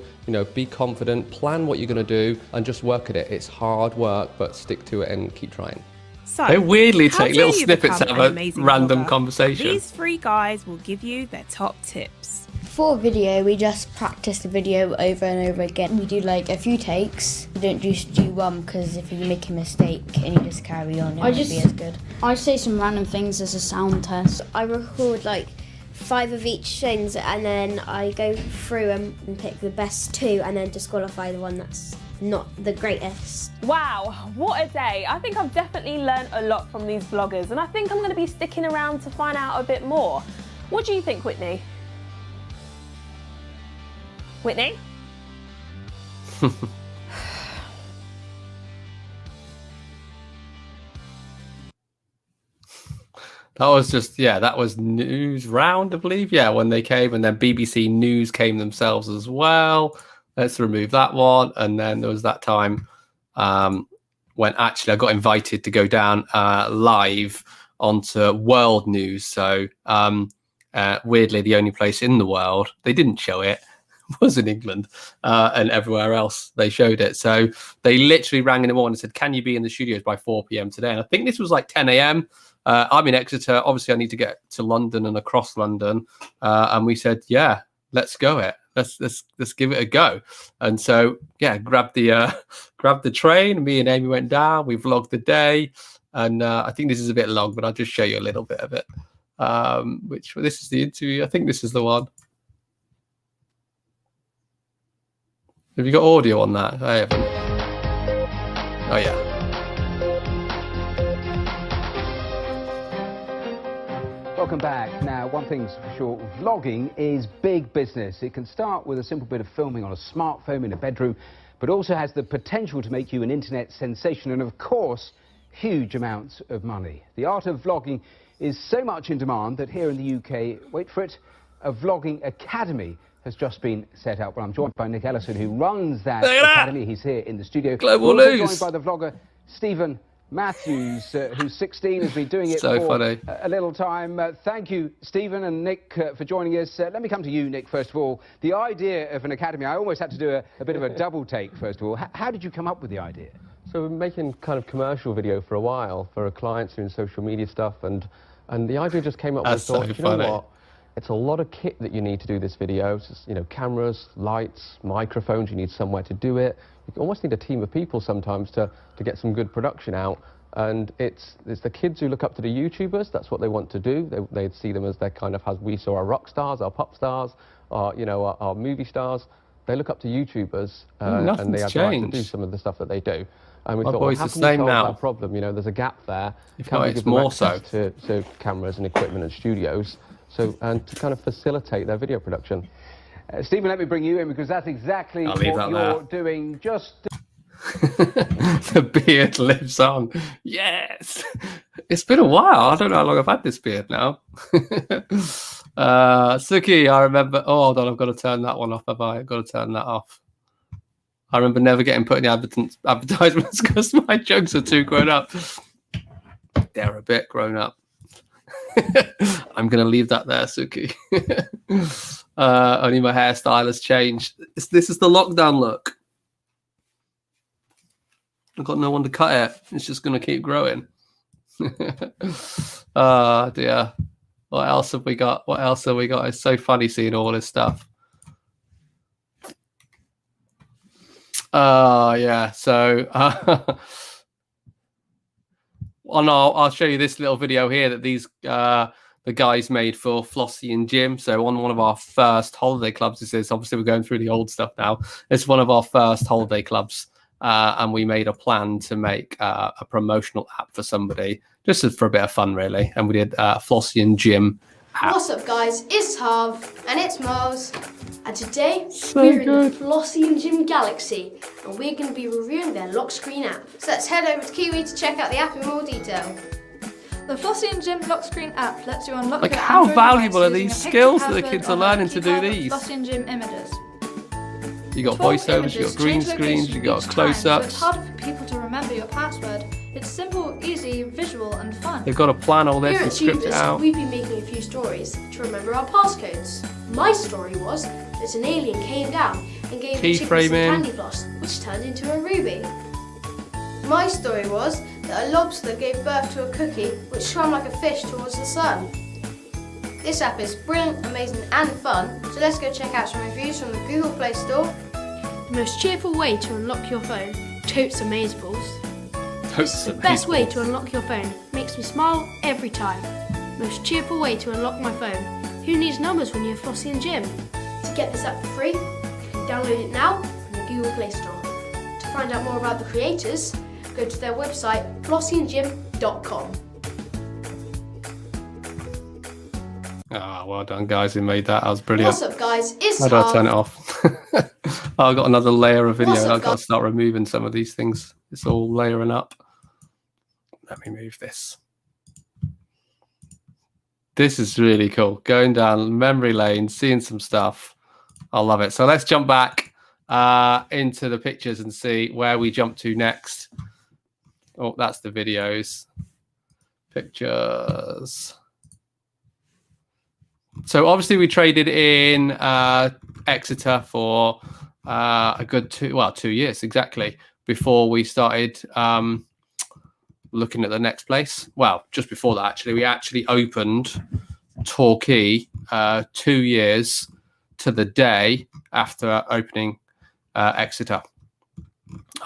be confident, plan what you're going to do and just work at it. It's hard work, but stick to it and keep trying. So, They weirdly how take do little you snippets become out an of a amazing random vlogger? conversation. These 3 guys will give you their top tips. For video, we just practice the video over and over again. We do like a few takes. We don't just do one because if you make a mistake and you just carry on, it won't be as good. I say some random things as a sound test. I record like 5 of each things and then I go through and pick the best 2 and then disqualify the one that's not the greatest. Wow, what a day. I think I've definitely learned a lot from these vloggers and I think I'm going to be sticking around to find out a bit more. What do you think, Whitney? Whitney? That was just, that was News Round, I believe. Yeah, when they came, and then BBC News came themselves as well. Let's remove that one. And then there was that time when actually I got invited to go down live onto World News. So weirdly, the only place in the world, they didn't show it, was in England, and everywhere else they showed it. So they literally rang in the morning and said, can you be in the studios by 4 p.m. today? And I think this was like 10 a.m. I'm in Exeter. Obviously, I need to get to London and across London. And we said, yeah, let's go it. Let's give it a go. And so, grabbed the train. Me and Amy went down. We vlogged the day. And I think this is a bit long, but I'll just show you a little bit of it. This is the interview. I think this is the one. Have you got audio on that? I haven't. Oh, yeah. Welcome back. Now, one thing's for sure, vlogging is big business. It can start with a simple bit of filming on a smartphone in a bedroom, but also has the potential to make you an internet sensation and, of course, huge amounts of money. The art of vlogging is so much in demand that here in the UK, wait for it, a vlogging academy has just been set up. Well, I'm joined by Nick Ellison, who runs that academy. He's here in the studio. Global We're also News. joined by the vlogger Stephen Matthews, who's 16, has been doing it So for funny. a little time. Thank you, Stephen and Nick, for joining us. Let me come to you, Nick, first of all. The idea of an academy, I almost had to do a bit of a double take, first of all. How did you come up with the idea? So we've been making kind of commercial video for a while for our clients doing social media stuff, and the idea just came up with That's thought, so you know funny. what? It's a lot of kit that you need to do this video. It's just, cameras, lights, microphones, you need somewhere to do it. You almost need a team of people sometimes to get some good production out. And it's the kids who look up to the YouTubers. That's what they want to do. They'd see them as their kind of, as we saw our rock stars, our pop stars, our movie stars. They look up to YouTubers and they have to do some of the stuff that they do. And we thought, well, how can we solve that problem? There's a gap there. Can we give them access to cameras and equipment and studios, and to kind of facilitate their video production? Stephen, let me bring you in because that's exactly what you're doing. Just the beard lives on. Yes, it's been a while. I don't know how long I've had this beard now. Suki, I remember. Oh, hold on, I've got to turn that one off. Have I? I've got to turn that off. I remember never getting put in the advertisements because my jokes are too grown up. They're a bit grown up. I'm going to leave that there, Suki. Only my hairstyle has changed. This is the lockdown look. I've got no one to cut it. It's just going to keep growing. Oh, dear. What else have we got? What else have we got? It's so funny seeing all this stuff. Yeah. So I'll show you this little video here that these the guys made for Flossie and Jim. So on one of our first holiday clubs, this is obviously we're going through the old stuff now. It's one of our first holiday clubs, and we made a plan to make a promotional app for somebody, just for a bit of fun, really. And we did Flossie and Jim app. What's up, guys? It's Harv and it's Mars, and today So we're good. in the Flossie and Jim Galaxy, and we're going to be reviewing their lock screen app. So let's head over to Kiwi to check out the app in more detail. The Flossie and Jim lock screen app lets you unlock Like, your how Android valuable are device these using a skills picture that the password kids are on a learning to do keypad of these? Flossie and Jim images. You got 12 voiceovers, you images got green change screens, location you got each time, close-ups. So it's harder for people to remember your password. It's simple, easy, visual and fun. They've got to plan all this Here and at script it Tubers, out. we've been making a few stories to remember our passcodes. My story was that an alien came down and gave the chickens some Keyframing. candy floss, which turned into a ruby. My story was that a lobster gave birth to a cookie, which swam like a fish towards the sun. This app is brilliant, amazing and fun, so let's go check out some reviews from the Google Play Store. The most cheerful way to unlock your phone, totes amazeballs. Totes The best way to unlock your phone, makes me smile every time. Most cheerful way to unlock my phone. Who needs numbers when you're Flossie and Jim? To get this app for free, you can download it now from the Google Play Store. To find out more about the creators, go to their website flossieandjim.com. Ah, well done, guys, who made that. That was brilliant. What's up, guys? It's How do I Harv. turn it off? Oh, I've got another layer of video What's and up, I've got to guys? start removing some of these things. It's all layering up. Let me move this. This is really cool. Going down memory lane, seeing some stuff. I love it. So let's jump back into the pictures and see where we jump to next. Oh, that's the videos. Pictures. So obviously we traded in Exeter for a good 2 years exactly before we started looking at the next place. Well, just before that, actually, we actually opened Torquay 2 years to the day after opening Exeter.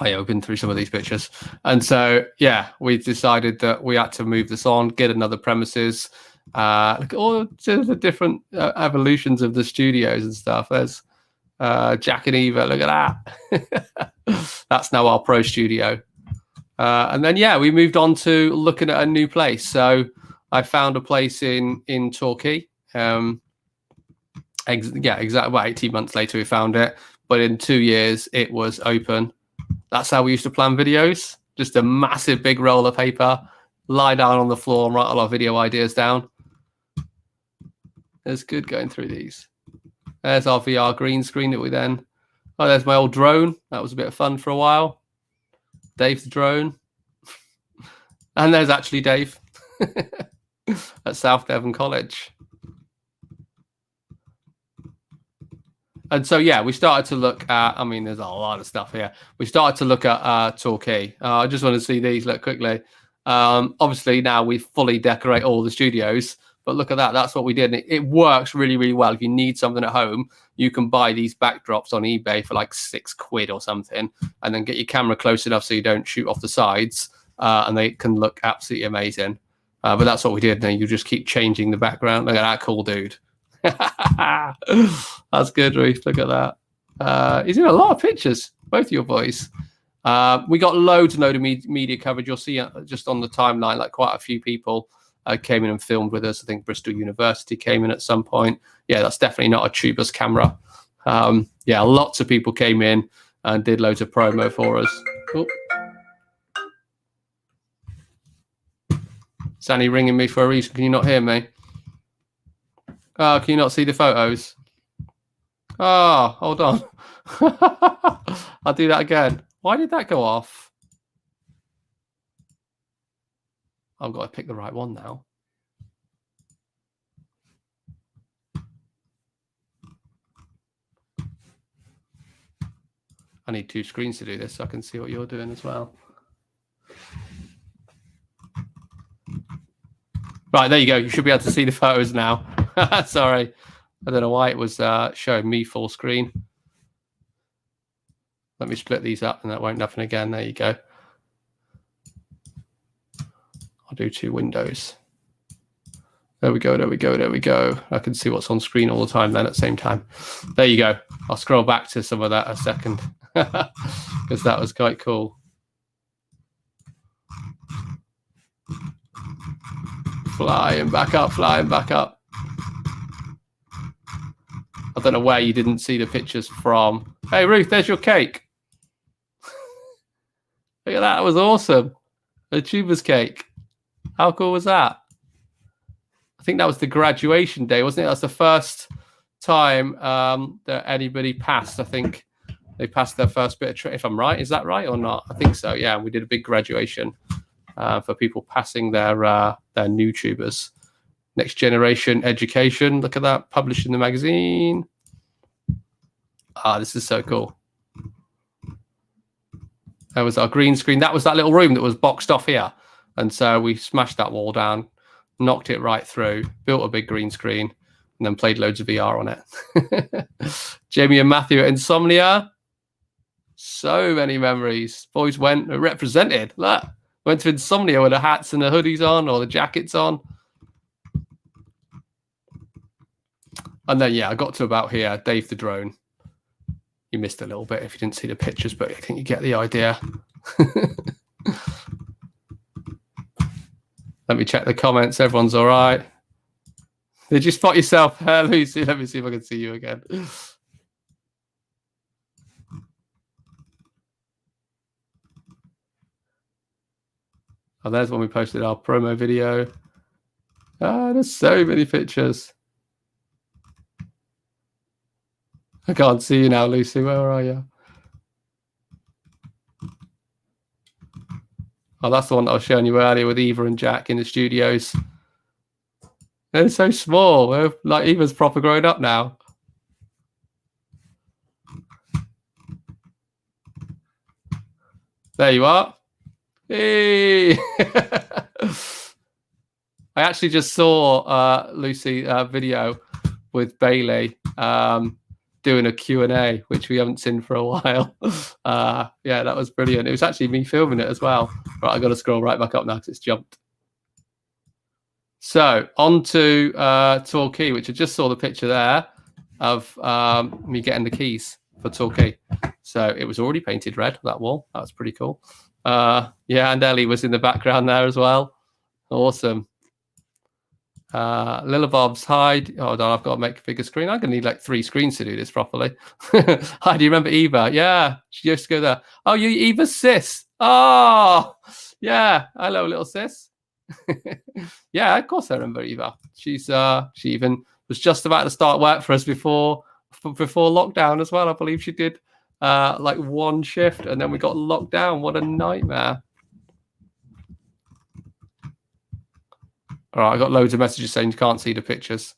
I opened through some of these pictures. And so, yeah, we decided that we had to move this on, get another premises. Look at all the different evolutions of the studios and stuff. There's Jack and Eva. Look at that. That's now our pro studio. And then, yeah, we moved on to looking at a new place. So I found a place in Torquay. Exactly. Well, 18 months later, we found it. But in 2 years, it was open. That's how we used to plan videos. Just a massive big roll of paper, lie down on the floor and write a lot of video ideas down. It's good going through these. There's our VR green screen that we then... Oh, there's my old drone. That was a bit of fun for a while. Dave's drone. And there's actually Dave at South Devon College. And so, yeah, we started to look at, I mean, there's a lot of stuff here. We started to look at Torquay. I just want to see these, look quickly. Obviously, now we fully decorate all the studios. But look at that. That's what we did. And it works really, really well. If you need something at home, you can buy these backdrops on eBay for like £6 or something. And then get your camera close enough so you don't shoot off the sides. And they can look absolutely amazing. But that's what we did. And you just keep changing the background. Look at that cool dude. That's good, Ruth. Look at that. He's in a lot of pictures, both your boys. We got loads of media coverage. You'll see just on the timeline, like quite a few people came in and filmed with us. I think Bristol University came in at some point. Yeah, that's definitely not a tubeless camera. Yeah, lots of people came in and did loads of promo for us. Oh. Is Annie ringing me for a reason? Can you not hear me? Oh, can you not see the photos? Oh, hold on. I'll do that again. Why did that go off? I've got to pick the right one now. I need 2 screens to do this so I can see what you're doing as well. Right, there you go. You should be able to see the photos now. Sorry. I don't know why it was showing me full screen. Let me split these up and that won't happen again. There you go. I'll do 2 windows. There we go, there we go, there we go. I can see what's on screen all the time then at the same time. There you go. I'll scroll back to some of that a second because that was quite cool. Flying back up, flying back up. I don't know where you didn't see the pictures from. Hey, Ruth, there's your cake. Look at that. That was awesome. A tuber's cake. How cool was that? I think that was the graduation day, wasn't it? That's the first time that anybody passed. I think they passed their first bit of training, if I'm right. Is that right or not? I think so, yeah. We did a big graduation for people passing their new tubers. Next generation education. Look at that. Published in the magazine. Ah, this is so cool. That was our green screen. That was that little room that was boxed off here. And so we smashed that wall down, knocked it right through, built a big green screen, and then played loads of VR on it. Jamie and Matthew at Insomnia. So many memories. Boys went represented. Look, went to Insomnia with the hats and the hoodies on or the jackets on. And then, yeah, I got to about here. Dave the Drone. You missed a little bit if you didn't see the pictures, but I think you get the idea. Let me check the comments. Everyone's all right. Did you spot yourself, Lucy? Let me see if I can see you again. Oh, there's when we posted our promo video. Ah, there's so many pictures. I can't see you now, Lucy. Where are you? Oh, that's the one that I was showing you earlier with Eva and Jack in the studios. They're so small. They're, like, Eva's proper grown up now. There you are. Hey! I actually just saw Lucy video with Bailey doing a Q&A, which we haven't seen for a while. Yeah, that was brilliant. It was actually me filming it as well. Right, I've got to scroll right back up now because it's jumped. So on to Torquay, which I just saw the picture there of me getting the keys for Torquay. So it was already painted red, that wall. That was pretty cool. Yeah, and Ellie was in the background there as well. Awesome. Lila Bob's hide. Hold on, I've got to make a bigger screen. I'm going to need like 3 screens to do this properly. Hi, do you remember Eva? Yeah, she used to go there. Oh, you Eva's sis. Oh, yeah. Hello, little sis. Yeah, of course I remember Eva. She's she even was just about to start work for us before lockdown as well. I believe she did like 1 shift and then we got locked down. What a nightmare. All right, I got loads of messages saying you can't see the pictures.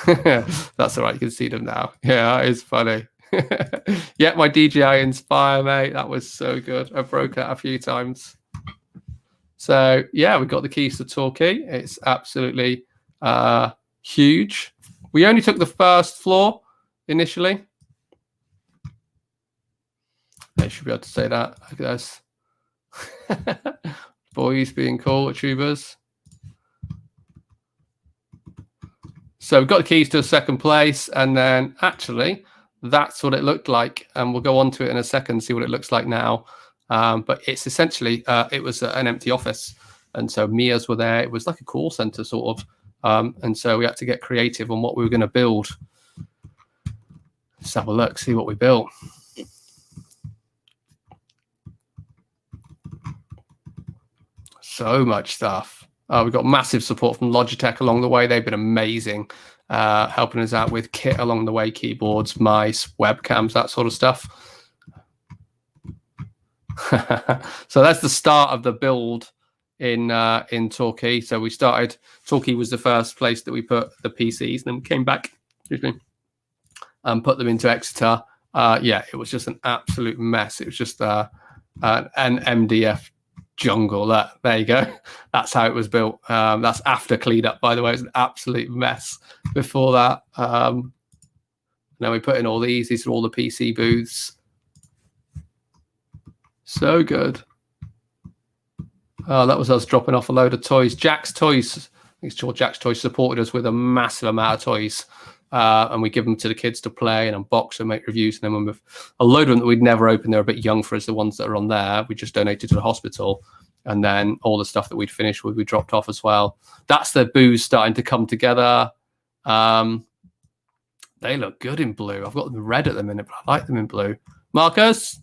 That's all right, you can see them now. Yeah, it's funny. Yeah, my DJI Inspire, mate. That was so good. I broke that a few times. So, yeah, we got the keys to Torquay. It's absolutely huge. We only took the first floor initially. I should be able to say that, I guess. Boys being cool at tubers. So we've got the keys to a second place, and then actually that's what it looked like. And we'll go on to it in a second, see what it looks like now. But it's essentially, it was an empty office. And so Mia's were there. It was like a call center sort of. And so we had to get creative on what we were going to build. Let's have a look, see what we built. So much stuff. We've got massive support from Logitech along the way. They've been amazing, helping us out with kit along the way, keyboards, mice, webcams, that sort of stuff. So that's the start of the build in Torquay. So we started, Torquay was the first place that we put the PCs, and then we came back, excuse me, and put them into Exeter. Yeah, it was just an absolute mess. It was just an MDF jungle. There you go. That's how it was built. That's after clean up, by the way. It's an absolute mess before that. Now we put in all these. These are all the PC booths. So good. Oh, that was us dropping off a load of toys. Jack's Toys. It's sure Jack's Toys supported us with a massive amount of toys. And we give them to the kids to play and unbox and make reviews. And then with a load of them that we'd never opened, they're a bit young for us, the ones that are on there, we just donated to the hospital. And then all the stuff that we'd finished with, we dropped off as well. That's the booze starting to come together. They look good in blue. I've got them in red at the minute, but I like them in blue. Marcus?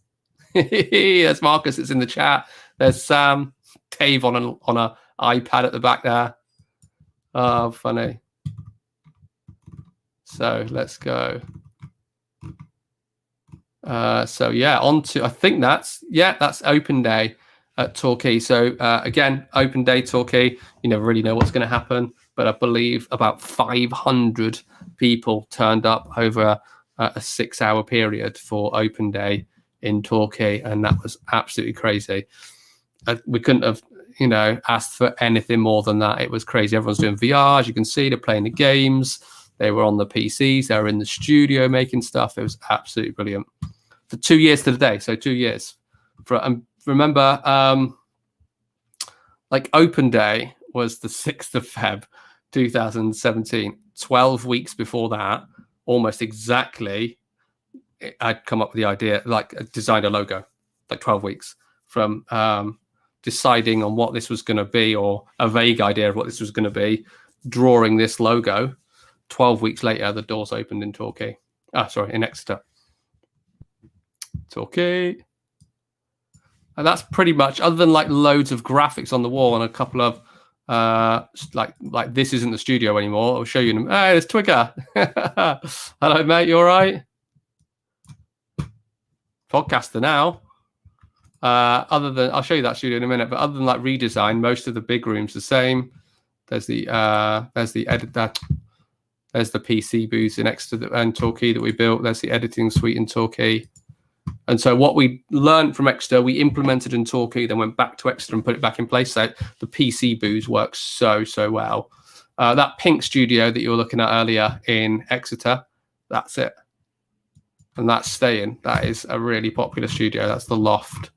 There's Marcus. It's in the chat. There's Sam. Dave on an iPad at the back there. Oh, funny. So let's go. So yeah, on to, I think that's open day at Torquay. So again, open day Torquay. You never really know what's going to happen, but I believe about 500 people turned up over a 6-hour period for open day in Torquay, and that was absolutely crazy. We couldn't have, asked for anything more than that. It was crazy. Everyone's doing VR, as you can see. They're playing the games. They were on the PCs. They were in the studio making stuff. It was absolutely brilliant. For 2 years to the day. So 2 years. Remember, like open day was the 6th of Feb, 2017. 12 weeks before that, almost exactly, I'd come up with the idea, like designed a logo, like 12 weeks from deciding on what this was going to be, or a vague idea of what this was going to be, drawing this logo. 12 weeks later, the doors opened in Torquay. In Exeter. Torquay. And that's pretty much, other than like loads of graphics on the wall and a couple of like this isn't the studio anymore. I'll show you. Hey, there's Twigger. Hello, mate. You all right? Podcaster now. Other than, I'll show you that studio in a minute, but other than like redesign, most of the big rooms the same. There's the edit that. There's the PC booths in Exeter and Torquay that we built. There's the editing suite in Torquay. And so what we learned from Exeter, we implemented in Torquay, then went back to Exeter and put it back in place. So the PC booths work so well. That pink studio that you were looking at earlier in Exeter, that's it. And that's staying. That is a really popular studio. That's the Loft.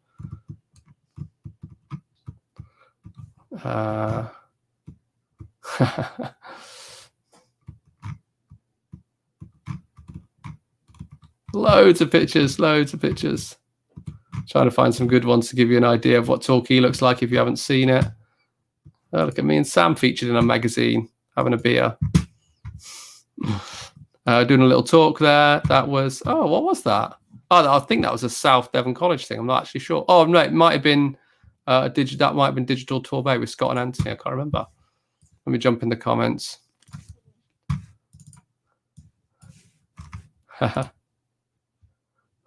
Loads of pictures. Trying to find some good ones to give you an idea of what Torquay looks like if you haven't seen it. Oh, look at me and Sam featured in a magazine, having a beer. Doing a little talk there. That was, what was that? Oh, I think that was a South Devon College thing. I'm not actually sure. Oh, no, it might have been that might have been Digital Torbay with Scott and Anthony. I can't remember. Let me jump in the comments.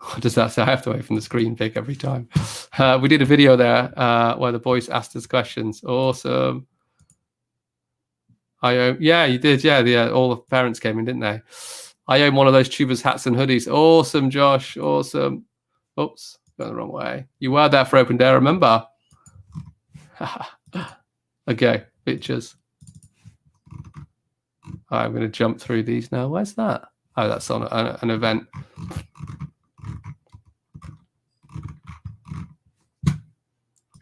What does that say? I have to wait from the screen pick every time. We did a video there where the boys asked us questions. Awesome. Yeah, you did. Yeah, all the parents came in, didn't they? I own one of those tubers hats and hoodies. Awesome, Josh. Awesome. Oops, going the wrong way. You were there for open day, remember? Okay, pictures. I'm going to jump through these now. Where's that? Oh, that's on an event.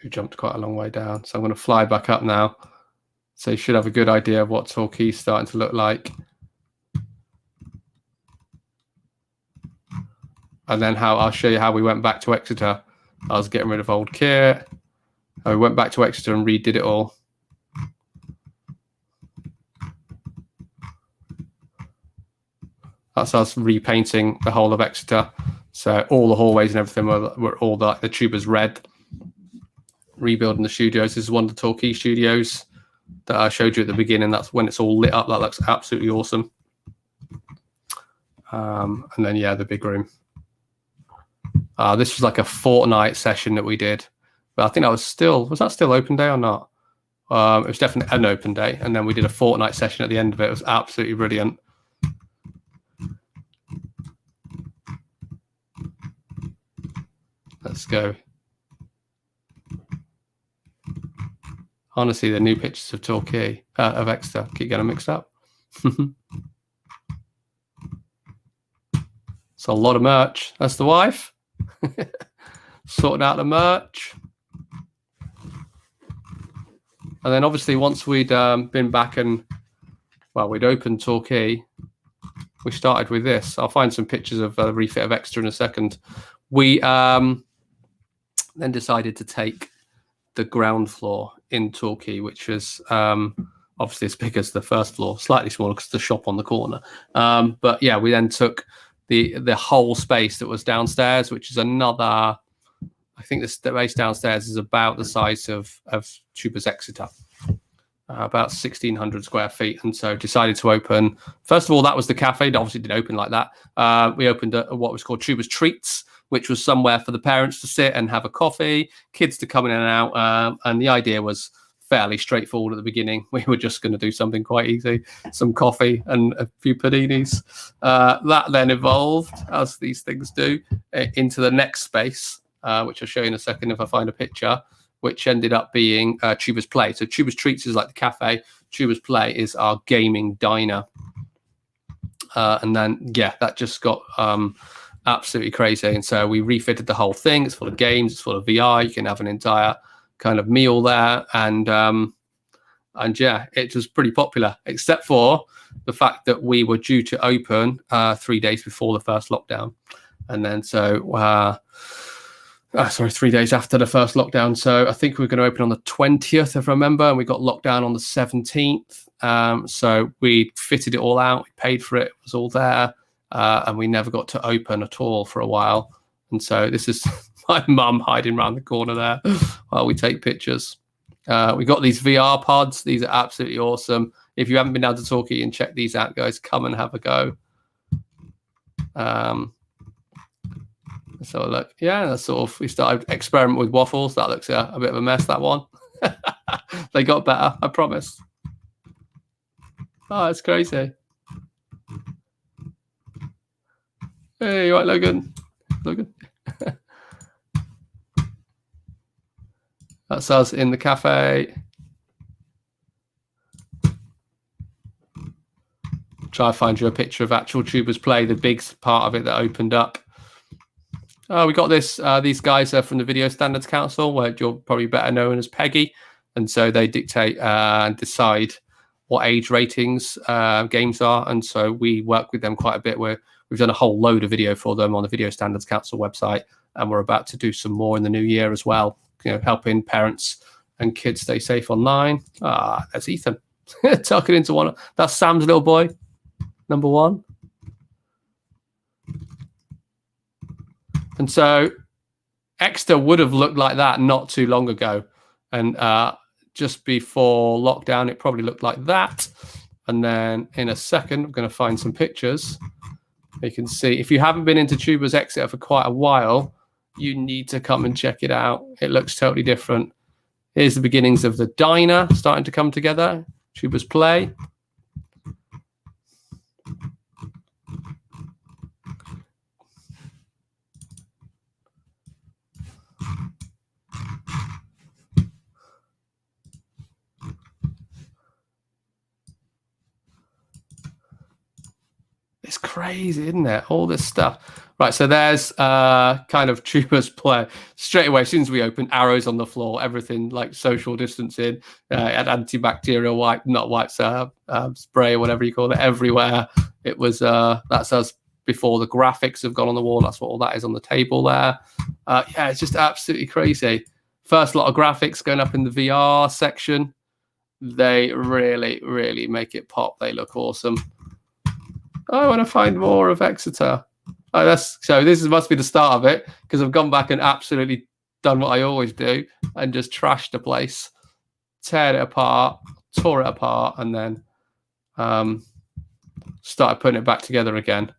We jumped quite a long way down. So I'm going to fly back up now. So you should have a good idea of what Torquay's starting to look like. And then I'll show you how we went back to Exeter. I was getting rid of old kit. We went back to Exeter and redid it all. That's us repainting the whole of Exeter. So all the hallways and everything were all the tubers red. Rebuilding the studios. This is one of the Torquay studios that I showed you at the beginning. That's when it's all lit up. That looks absolutely awesome. And then, yeah, the big room. This was like a fortnight session that we did. But I think that was that still open day or not? It was definitely an open day. And then we did a fortnight session at the end of it. It was absolutely brilliant. Let's go. Honestly, the new pictures of Torquay, of Exeter, keep getting mixed up. It's a lot of merch. That's the wife. Sorting out the merch. And then obviously once we'd been back and, well, we'd opened Torquay, we started with this. I'll find some pictures of the refit of Exeter in a second. We then decided to take the ground floor in Torquay, which was obviously as big as the first floor, slightly smaller because the shop on the corner. But yeah, we then took the whole space that was downstairs, which is another, I think the space downstairs is about the size of Tubers Exeter, about 1,600 square feet. And so decided to open, first of all, that was the cafe. It obviously didn't open like that. We opened what was called Tubers Treats, which was somewhere for the parents to sit and have a coffee, kids to come in and out. And the idea was fairly straightforward at the beginning. We were just going to do something quite easy, some coffee and a few paninis. That then evolved, as these things do, into the next space, which I'll show you in a second if I find a picture, which ended up being Tubers Play. So Tubers Treats is like the cafe. Tubers Play is our gaming diner. And then, yeah, that just got absolutely crazy. And so we refitted the whole thing. It's full of games, it's full of VR. You can have an entire kind of meal there. And yeah, it was pretty popular, except for the fact that we were due to open 3 days before the first lockdown. And then so, 3 days after the first lockdown. So I think we were going to open on the 20th, if I remember, and we got locked down on the 17th. So we fitted it all out, we paid for it, it was all there. And we never got to open at all for a while. And so this is my mum hiding around the corner there while we take pictures. We got these VR pods. These are absolutely awesome. If you haven't been down to Torquay and check these out, guys, come and have a go. So look, yeah, that's sort of, we started experiment with waffles. That looks a bit of a mess, that one. They got better, I promise. Oh, it's crazy. Hey, you right, Logan? Logan? That's us in the cafe. Try to find you a picture of actual Tubers Play, the big part of it that opened up. We got this. These guys are from the Video Standards Council, where you're probably better known as Peggy. And so they dictate and decide what age ratings games are. And so we work with them quite a bit. We've done a whole load of video for them on the Video Standards Council website. And we're about to do some more in the new year as well, you know, helping parents and kids stay safe online. There's Ethan tucking into one. That's Sam's little boy, number one. And so Exeter would have looked like that not too long ago. And just before lockdown, it probably looked like that. And then in a second, I'm going to find some pictures. You can see, if you haven't been into Tubers Exeter for quite a while, you need to come and check it out. It looks totally different. Here's the beginnings of the diner starting to come together. Tubers Play. It's crazy, isn't it? All this stuff. Right, so there's kind of Tubers Play. Straight away, as soon as we opened, arrows on the floor, everything like social distancing, had antibacterial wipe, not wipes, spray or whatever you call it, everywhere. It was, that's us before the graphics have gone on the wall. That's what all that is on the table there. Yeah, it's just absolutely crazy. First lot of graphics going up in the VR section. They really, really make it pop. They look awesome. I want to find more of Exeter. Oh, so this must be the start of it, because I've gone back and absolutely done what I always do and just trashed the place, teared it apart, tore it apart, and then started putting it back together again.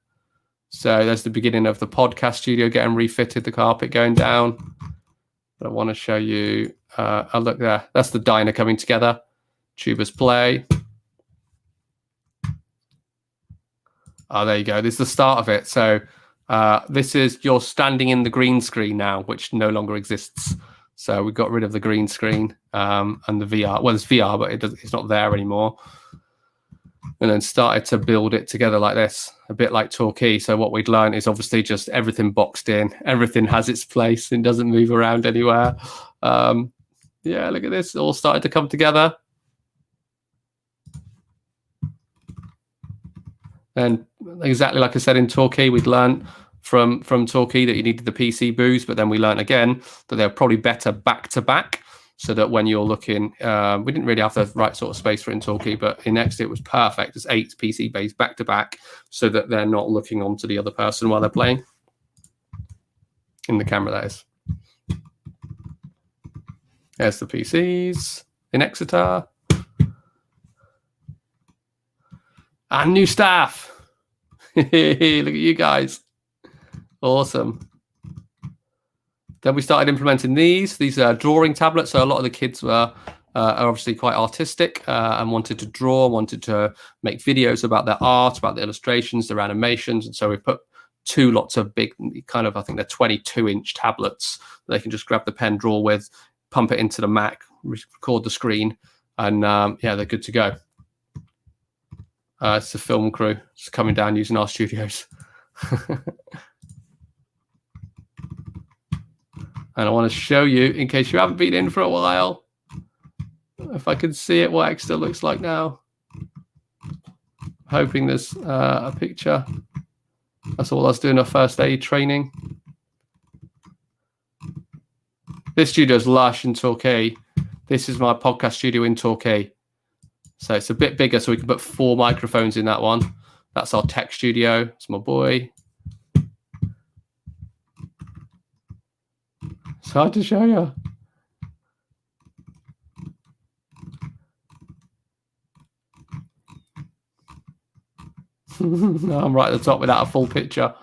So there's the beginning of the podcast studio getting refitted, the carpet going down. But I want to show you, look there, that's the diner coming together. Tubers play. Oh, there you go. This is the start of it. So this is, you're standing in the green screen now, which no longer exists. So we got rid of the green screen and the VR. Well, it's VR, but it's not there anymore. And then started to build it together like this, a bit like Torquay. So what we'd learned is obviously just everything boxed in. Everything has its place and doesn't move around anywhere. Yeah, look at this. It all started to come together. And exactly like I said in Torquay, we'd learned from Torquay that you needed the PC booths, but then we learned again that they're probably better back to back, so that when you're looking, we didn't really have the right sort of space for it in Torquay, but in Exeter it was perfect. It's 8 PC bays back to back, so that they're not looking onto the other person while they're playing. In the camera, that is. There's the PCs in Exeter. And new staff. Look at you guys. Awesome. Then we started implementing these. These are drawing tablets. So a lot of the kids were are obviously quite artistic and wanted to draw, wanted to make videos about their art, about the illustrations, their animations. And so we put 2 lots of big, kind of, I think they're 22-inch tablets that they can just grab the pen, draw with, pump it into the Mac, record the screen, and yeah, they're good to go. It's the film crew just coming down using our studios. And I want to show you, in case you haven't been in for a while, if I can see it, what Exeter looks like now. Hoping there's a picture. That's all I was doing, our first aid training. This studio's lush in Torquay. This is my podcast studio in Torquay. So it's a bit bigger, so we can put 4 microphones in that one. That's our tech studio. It's my boy. It's hard to show you. No, I'm right at the top without a full picture.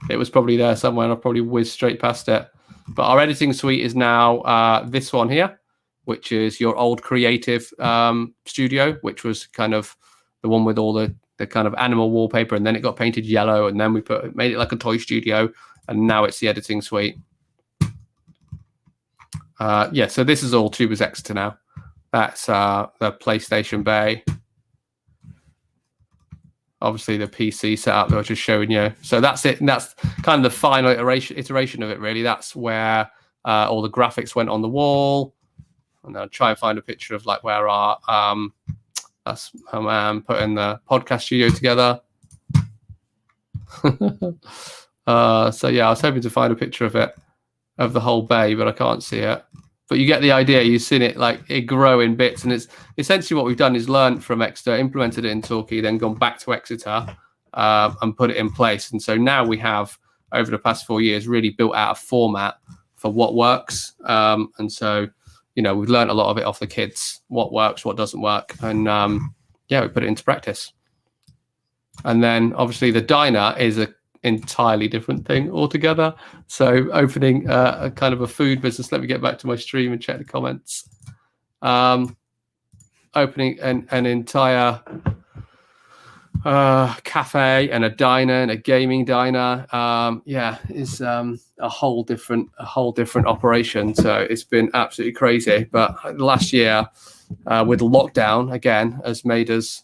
It was probably there somewhere, and I probably whizzed straight past it. But our editing suite is now this one here, which is your old creative studio, which was kind of the one with all the kind of animal wallpaper, and then it got painted yellow, and then we made it like a toy studio, and now it's the editing suite. Yeah, so this is all Tubers Exeter now. That's the PlayStation bay. Obviously the PC setup that I was just showing you. So that's it, and that's kind of the final iteration of it, really. That's where all the graphics went on the wall. And I'll try and find a picture of like where our that's putting the podcast studio together. So yeah, I was hoping to find a picture of it, of the whole bay, but I can't see it. But you get the idea. You've seen it, like it grow in bits, and it's essentially what we've done is learned from Exeter, implemented it in Torquay, then gone back to Exeter and put it in place. And so now we have, over the past 4 years, really built out a format for what works. And so, you know, we've learned a lot of it off the kids, what works, what doesn't work. And yeah, we put it into practice. And then obviously the diner is a entirely different thing altogether. So opening a kind of a food business. Let me get back to my stream and check the comments. Opening an entire cafe and a diner and a gaming diner. Yeah, is a whole different operation. So it's been absolutely crazy. But last year with lockdown again has made us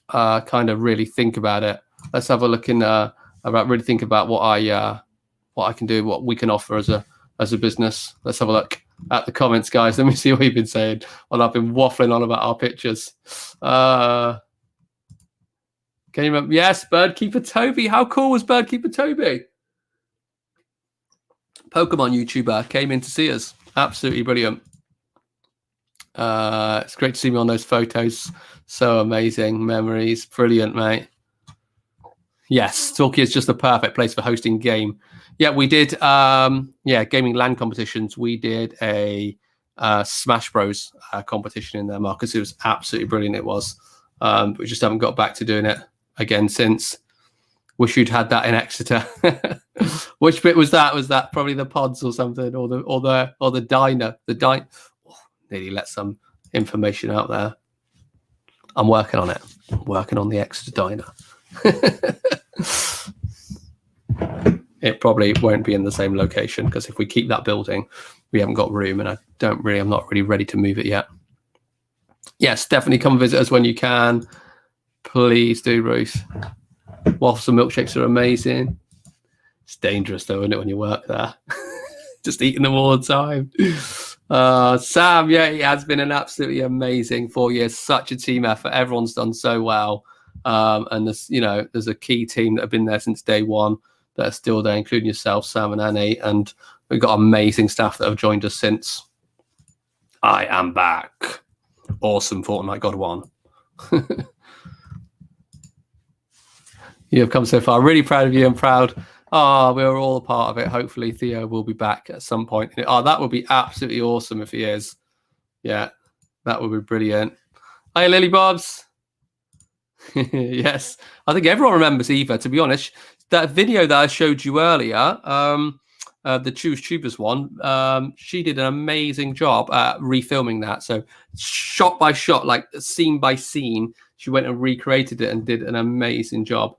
kind of really think about it. Let's have a look in really think about what I can do, what we can offer as a business. Let's have a look at the comments, guys. Let me see what you've been saying. Well, I've been waffling on about our pictures. Can you remember? Yes, Birdkeeper Toby. How cool was Birdkeeper Toby? Pokemon YouTuber came in to see us. Absolutely brilliant. It's great to see me on those photos. So amazing memories. Brilliant, mate. Yes, Torquay is just the perfect place for hosting game. Yeah, we did gaming LAN competitions. We did a Smash Bros competition in there, Marcus. It was absolutely brilliant. It was. We just haven't got back to doing it again since. Wish you'd had that in Exeter. Which bit was that? Was that probably the pods or something, or the diner? Nearly let some information out there. I'm working on it. Working on the Exeter diner. It probably won't be in the same location because if we keep that building, we haven't got room, and I'm not really ready to move it yet. Yes, definitely come visit us when you can. Please do, Ruth. Waffles and milkshakes are amazing. It's dangerous though, isn't it, when you work there? Just eating them all the time. Sam, yeah, it has been an absolutely amazing 4 years. Such a team effort. Everyone's done so well. And there's a key team that have been there since day one that are still there, including yourself, Sam and Annie. And we've got amazing staff that have joined us since. I am back. Awesome Fortnite God 1. You have come so far. Really proud of you. I'm proud. We're all a part of it. Hopefully Theo will be back at some point. That would be absolutely awesome if he is. Yeah, that would be brilliant. Hi, Lily Bobs. Yes, I think everyone remembers Eva, to be honest. That video that I showed you earlier, the Choose Tubers one, she did an amazing job at refilming that. So shot by shot, like scene by scene, she went and recreated it and did an amazing job.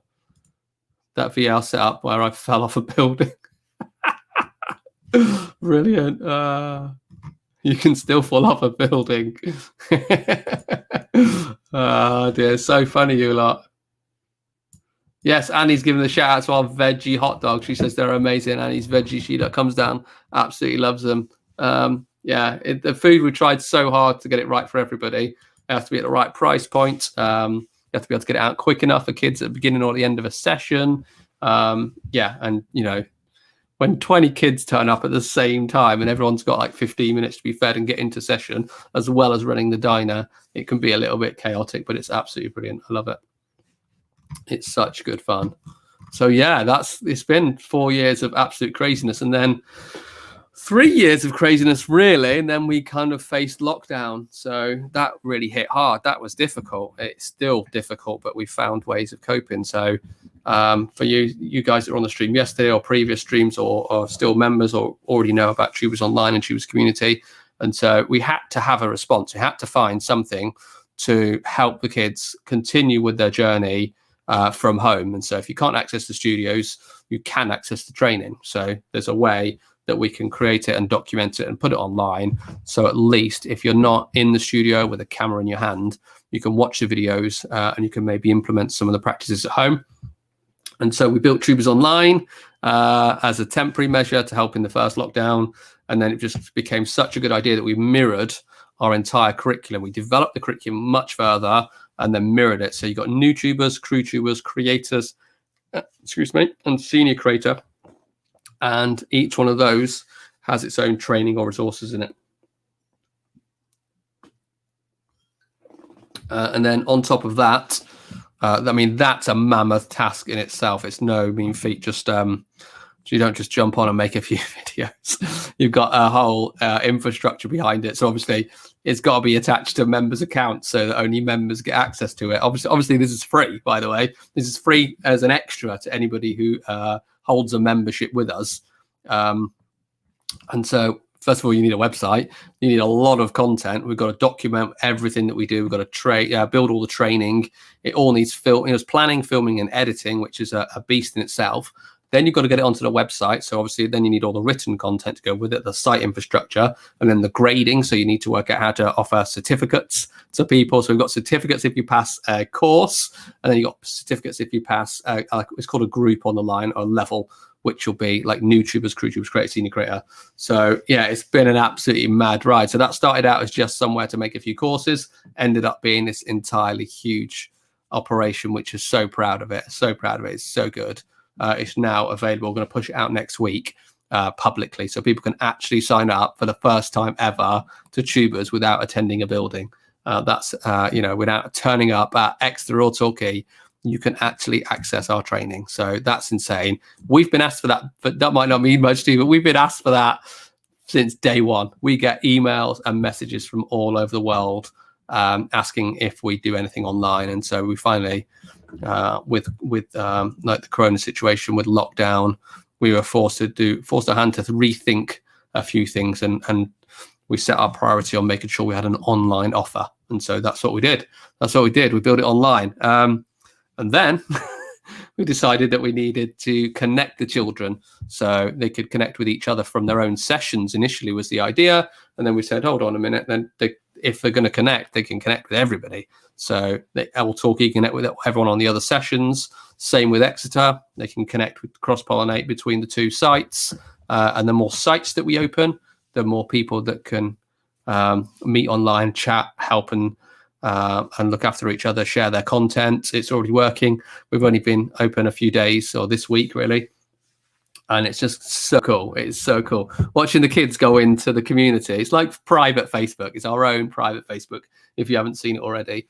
That VL setup where I fell off a building. Brilliant. You can still fall off a building. Oh dear, so funny, you lot. Yes, Annie's giving the shout out to our veggie hot dogs. She says they're amazing. Annie's veggie sheet that comes down, absolutely loves them. The food, we tried so hard to get it right for everybody. It has to be at the right price point. You have to be able to get it out quick enough for kids at the beginning or the end of a session. And when 20 kids turn up at the same time and everyone's got like 15 minutes to be fed and get into session, as well as running the diner, it can be a little bit chaotic, but it's absolutely brilliant. I love it. It's such good fun. So yeah, it's been 4 years of absolute craziness, and then 3 years of craziness, really, and then we kind of faced lockdown. So that really hit hard. That was difficult. It's still difficult, but we found ways of coping. So for you guys that are on the stream yesterday or previous streams or still members or already know about Tubers Online and Tubers Community, and so we had to have a response. We had to find something to help the kids continue with their journey from home. And so if you can't access the studios, you can access the training. So there's a way that we can create it and document it and put it online. So at least if you're not in the studio with a camera in your hand, you can watch the videos and you can maybe implement some of the practices at home. And so we built Tubers Online as a temporary measure to help in the first lockdown. And then it just became such a good idea that we mirrored our entire curriculum. We developed the curriculum much further and then mirrored it. So you got new tubers, crew tubers, creators, and senior creator. And each one of those has its own training or resources in it. And then on top of that, that's a mammoth task in itself. It's no mean feat. Just you don't just jump on and make a few videos. You've got a whole infrastructure behind it. So obviously, it's got to be attached to members' accounts so that only members get access to it. Obviously, this is free, by the way. This is free as an extra to anybody who holds a membership with us. And so, first of all, you need a website. You need a lot of content. We've got to document everything that we do. We've got to build all the training. It all needs planning, filming, and editing, which is a beast in itself. Then you've got to get it onto the website. So obviously then you need all the written content to go with it, the site infrastructure, and then the grading. So you need to work out how to offer certificates to people. So we've got certificates if you pass a course, and then you've got certificates if you pass, it's called a group on the line or level, which will be like new tubers, crew tubers, creator, senior creator. So yeah, it's been an absolutely mad ride. So that started out as just somewhere to make a few courses, ended up being this entirely huge operation, which is so proud of it. So proud of it. It's so good. It's now available. We're going to push it out next week publicly, so people can actually sign up for the first time ever to Tubers without attending a building. That's without turning up at Exeter or Torquay. you can actually access our training. So that's insane. We've been asked for that, but that might not mean much to you, but we've been asked for that since day one. We get emails and messages from all over the world asking if we do anything online. And so we finally, with like the Corona situation, with lockdown, we were forced our hand to rethink a few things, and we set our priority on making sure we had an online offer. And so that's what we did. We built it online. And then we decided that we needed to connect the children so they could connect with each other from their own sessions. Initially was the idea. And then we said, hold on a minute. Then if they're going to connect, they can connect with everybody. So Our Talkie connect with everyone on the other sessions. Same with Exeter. They can connect with cross-pollinate between the two sites. And the more sites that we open, the more people that can meet online, chat, help, and look after each other, share their content. It's already working. We've only been open a few days, or this week really, and it's just so cool. It's so cool watching the kids go into the community. It's like private Facebook. It's our own private Facebook. If you haven't seen it already,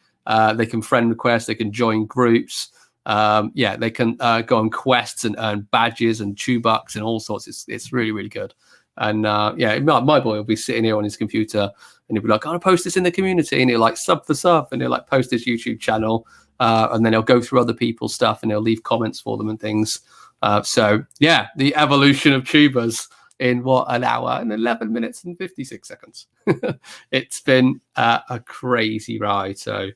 they can friend request, they can join groups. They can go on quests and earn badges and bucks and all sorts. It's really, really good. And my boy will be sitting here on his computer and he'll be like, I'll post this in the community, and he'll like sub for sub, and he'll like post his YouTube channel, and then he'll go through other people's stuff and he'll leave comments for them and things. The evolution of tubers in an hour and 11 minutes and 56 seconds. It's been a crazy ride. So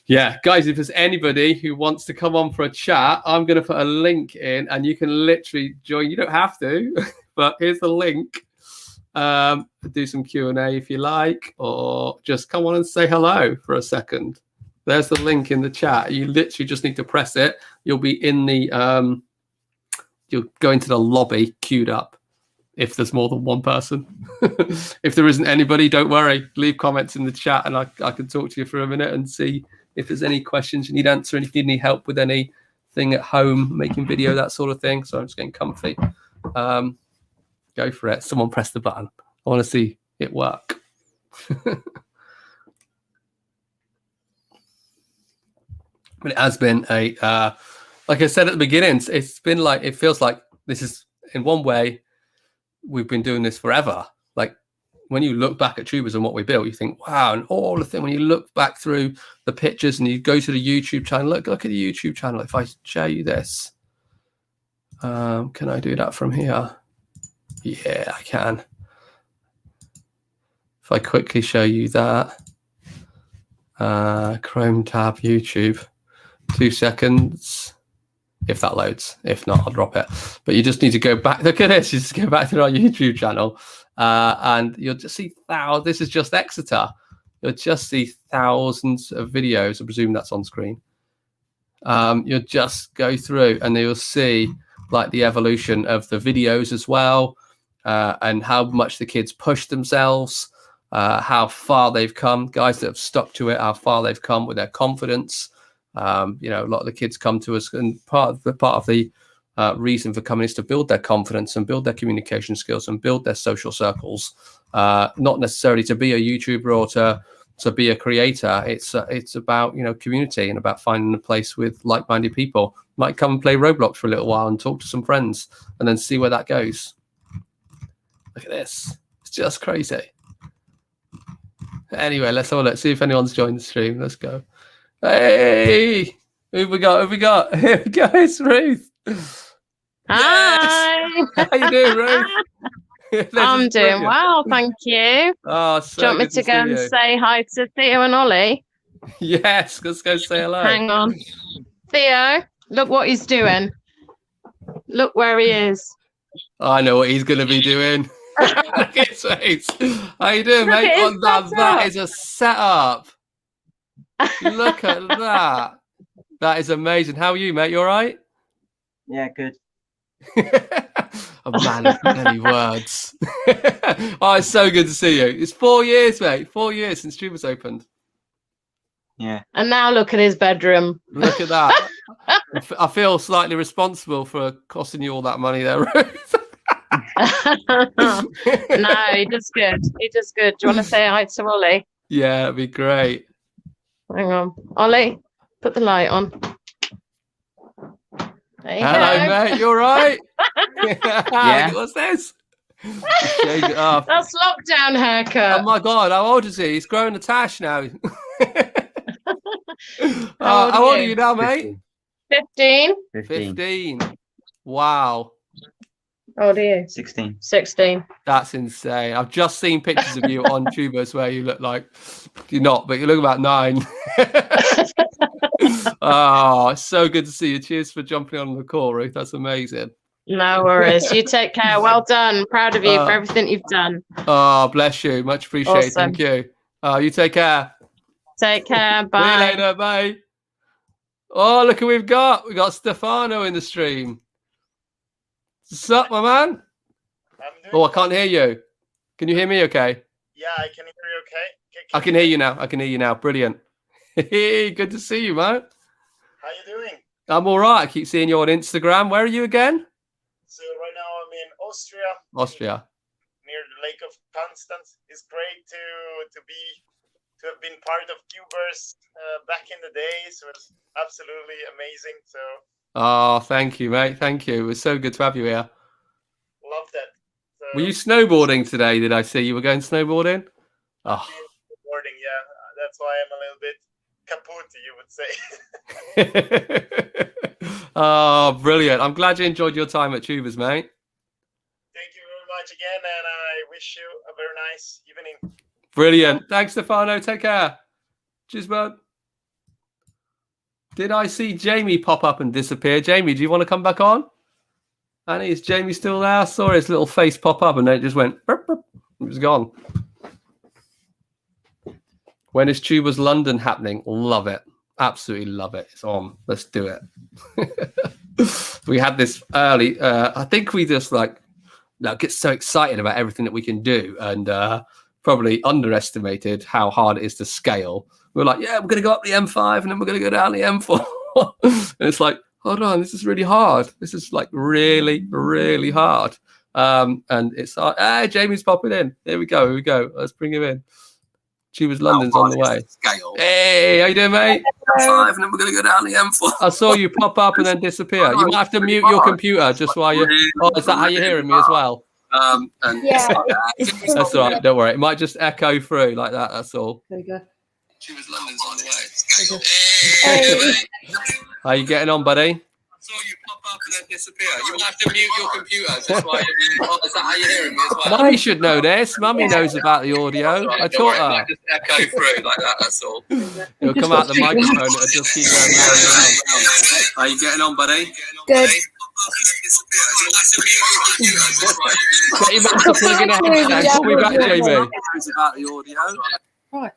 yeah, guys, if there's anybody who wants to come on for a chat, I'm going to put a link in and you can literally join. You don't have to, but here's the link. Do some Q&A if you like, or just come on and say hello for a second. There's the link in the chat. You literally just need to press it. You'll be in the, you'll go into the lobby queued up if there's more than one person. If there isn't anybody, don't worry. Leave comments in the chat and I can talk to you for a minute and see if there's any questions you need answering, if you need any help with anything at home, making video, that sort of thing. So I'm just getting comfy. Go for it. Someone press the button. I want to see it work. But it has been like I said at the beginning, it's been like, it feels like this is, in one way, we've been doing this forever. Like when you look back at Tubers and what we built, you think, wow, and all the thing, when you look back through the pictures and you go to the YouTube channel, look at the YouTube channel. If I show you this, can I do that from here? Yeah, I can. If I quickly show you that, Chrome tab, YouTube, 2 seconds. If that loads. If not, I'll drop it. But you just need to go back. Look at this. You just go back to our YouTube channel and you'll just see thousands. This is just Exeter. You'll just see thousands of videos. I presume that's on screen. You'll just go through and you'll see like the evolution of the videos as well, and how much the kids push themselves, how far they've come. Guys that have stuck to it, how far they've come with their confidence. A lot of the kids come to us, and part of the reason for coming is to build their confidence and build their communication skills and build their social circles. Not necessarily to be a YouTuber or to be a creator. It's about community and about finding a place with like-minded people. Might come and play Roblox for a little while and talk to some friends and then see where that goes. Look at this. It's just crazy. Anyway, let's have a look. See if anyone's joined the stream. Let's go. Hey, who we got? Here we go. It's Ruth. Hi. Yes. How you doing, Ruth? I'm doing well, thank you. Oh, do you want me to go and say hi to Theo and Ollie? Yes, let's go say hello. Hang on. Theo, look what he's doing. Look where he is. I know what he's going to be doing. Look at his face. How you doing, mate? Oh, that is a setup. Look at that. That is amazing. How are you, mate? You all right? Yeah, good. A man of many words. Oh, it's so good to see you. It's 4 years, mate. 4 years since Tubers opened. Yeah. And now look at his bedroom. Look at that. I feel slightly responsible for costing you all that money there, Ruth. No, he does good. He does good. Do you want to say hi to Ollie? Yeah, it'd be great. Hang on. Ollie, put the light on. There you Hello, go. mate. You all right? Yeah. What's this? Shave it off. That's lockdown haircut. Oh my God, how old is he? He's growing a tash now. How How old are you now, mate? 15. 15. Wow. How old are you? 16. 16. That's insane. I've just seen pictures of you on Tubers where you look like you're not, but you look about 9. Oh, it's so good to see you. Cheers for jumping on the call, Ruth. That's amazing. No worries. You take care. Well done. Proud of you for everything you've done. Oh, bless you. Much appreciated. Awesome. Thank you. You take care. Take care. See you Bye. later. Bye. Oh, look who we've got. We got Stefano in the stream. What's up, my man? Oh, I can't hear you. Can you hear me okay? Yeah, I can hear you okay. I can hear you now. I can hear you now. Brilliant. Hey, good to see you, man. How you doing? I'm all right. I keep seeing you on Instagram. Where are you again? So right now I'm in Austria. Austria. Near the Lake of Constance. It's great to have been part of Tubers back in the days. It was absolutely amazing. So Oh, thank you, mate. Thank you. It was so good to have you here. love that. So, Were you snowboarding today? Did I see you were going snowboarding? Oh. Snowboarding, yeah. That's why I'm a little bit kaput, you would say. Oh, brilliant. I'm glad you enjoyed your time at Tubers, mate. Thank you very much again, and I wish you a very nice evening. Brilliant. Thanks, Stefano. Take care. Cheers, bud. Did I see Jamie pop up and disappear? Jamie, do you want to come back on? Annie, is Jamie still there? I saw his little face pop up and then it just went, burp, burp. It was gone. When is Tubers London happening? Love it. Absolutely love it. It's on. Let's do it. We had this early. I think we just get so excited about everything that we can do and probably underestimated how hard it is to scale. We're like, yeah, we're going to go up the M5 and then we're going to go down the M4. And it's like, hold on, this is really hard. This is like really, really hard. And it's like, hey, Jamie's popping in. Here we go. Let's bring him in. Tubers London's on the way. Hey, how you doing, mate? M5 and then we're going to go down the M4. I saw you pop up and then disappear. You might have to mute your computer just while you... Oh, is that how you're hearing me as well? Yeah. That's all right. Don't worry. It might just echo through like that. That's all. There you go. Tubers London's on the way. How you getting on, buddy? I saw you pop up and then disappear. You might have to mute your computer just while you... Oh, is that how you're hearing me as well? Mummy should know this. Mummy knows about the audio. I taught her. It might just echo through like that. That's all. It'll come out the microphone. It'll just keep going round and round. How you getting on, buddy? Good. Get your mum to plug in a headset. Call me back, Jamie. About the audio. Right.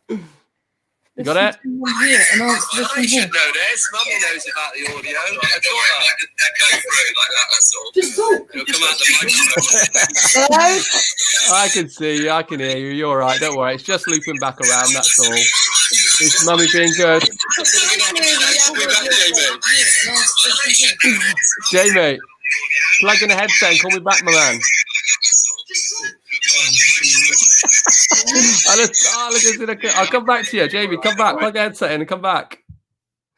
You got it? Here, and Mummy should know this. Mummy knows about the audio. I taught her. Echo through like that. That's all. Just talk. It'll come out the microphone. Hello? I can see you. I can hear you. You're all right. Don't worry. It's just looping back around. That's all. Is Mummy being good? Jamie, plug in a headset and call me back, my man. I'll come back to you, Jamie. Come back, plug a headset in and come back.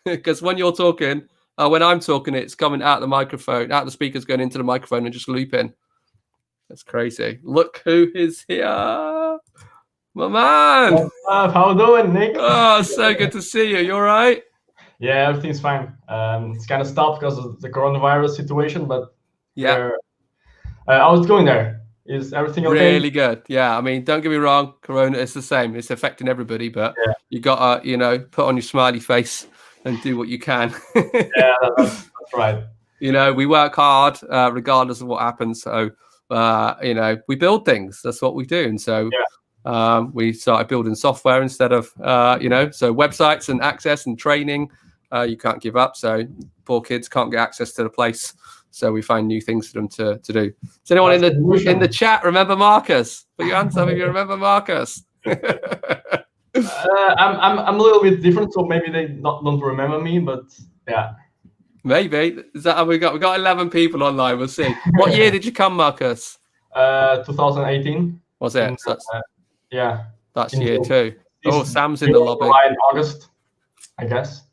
Because when you're talking, when I'm talking, it's coming out the microphone, out the speakers, going into the microphone and just looping. That's crazy. Look who is here. My man. How you doing, Nick? Oh, so good to see you. You all right? Yeah, everything's fine. It's kind of stopped because of the coronavirus situation, but yeah. How's it going there? Is everything okay? Really good. Yeah, I mean, don't get me wrong. Corona is the same. It's affecting everybody, but you got to, put on your smiley face and do what you can. Yeah, that's right. We work hard regardless of what happens. So, we build things. That's what we do. And so we started building software instead of, so websites and access and training. You can't give up. So poor kids can't get access to the place. So we find new things for them to do. Is anyone in the chat remember Marcus? Put your hands up if you remember Marcus. I'm a little bit different, so maybe they don't remember me, but yeah. Maybe. Is that how we got? We got 11 people online. We'll see. What year did you come, Marcus? 2018. Was it? So yeah. That's year 2. Oh, Sam's in the lobby. July and August, I guess.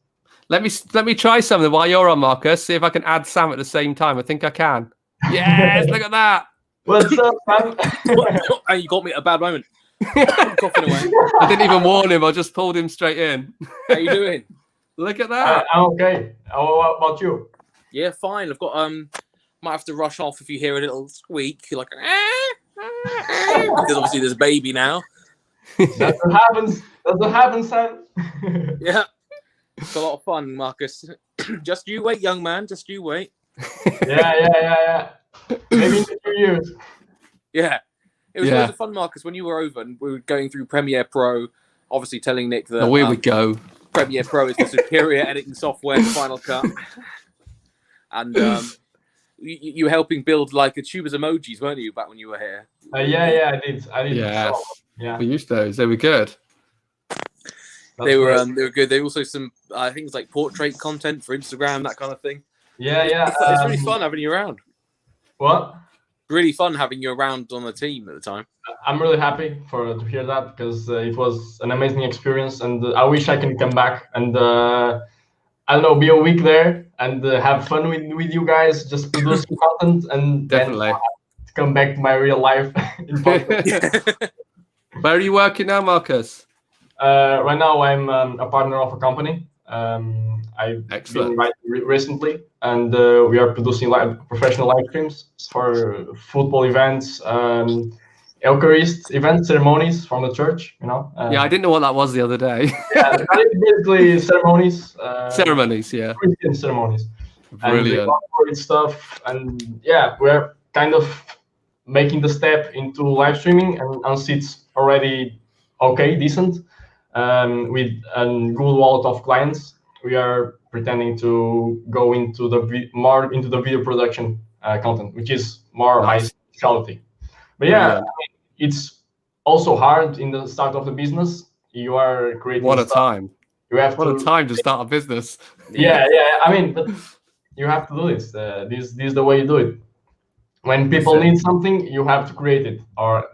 Let me try something while you're on, Marcus. See if I can add Sam at the same time. I think I can. Yes, look at that. What's up, man? And you got me at a bad moment. I'm coughing away. I didn't even warn him. I just pulled him straight in. How you doing? Look at that. I'm okay. What about you? Yeah, fine. I've got might have to rush off if you hear a little squeak, like because obviously there's a baby now. That's what happens. That's what happens, Sam. Yeah, it's a lot of fun, Marcus. Just you wait, young man. Just you wait. Yeah. Maybe in 2 years. Yeah, it was always a fun, Marcus, when you were over and we were going through Premiere Pro. Obviously, telling Nick that here we go. Premiere Pro is the superior editing software to Final Cut, and you were helping build like a Tuba's emojis, weren't you, back when you were here? Yeah, I did. Yes. Yeah. We used those. They were good. They were good. They were also some things like portrait content for Instagram, that kind of thing. Yeah. It's really fun having you around. What? Really fun having you around on the team at the time. I'm really happy to hear that because it was an amazing experience, and I wish I can come back and I don't know, be a week there and have fun with you guys, just produce some content, and definitely then to come back to my real life. Where are you working now, Marcus? Right now, I'm a partner of a company. I've been recently, and we are producing professional live streams for football events, Eucharist events, ceremonies from the church. Yeah, I didn't know what that was the other day. Yeah, basically ceremonies. Ceremonies, yeah. Christian ceremonies. Brilliant. And stuff, and yeah, we're kind of making the step into live streaming, and once it's already decent, with a good wallet of clients, we are pretending to go into more into the video production content, which is more my specialty. But yeah, I mean, it's also hard in the start of the business. You are creating. What a time! You have a time to start a business. Yeah. I mean, but you have to do this. This is the way you do it. When people need something, you have to create it, or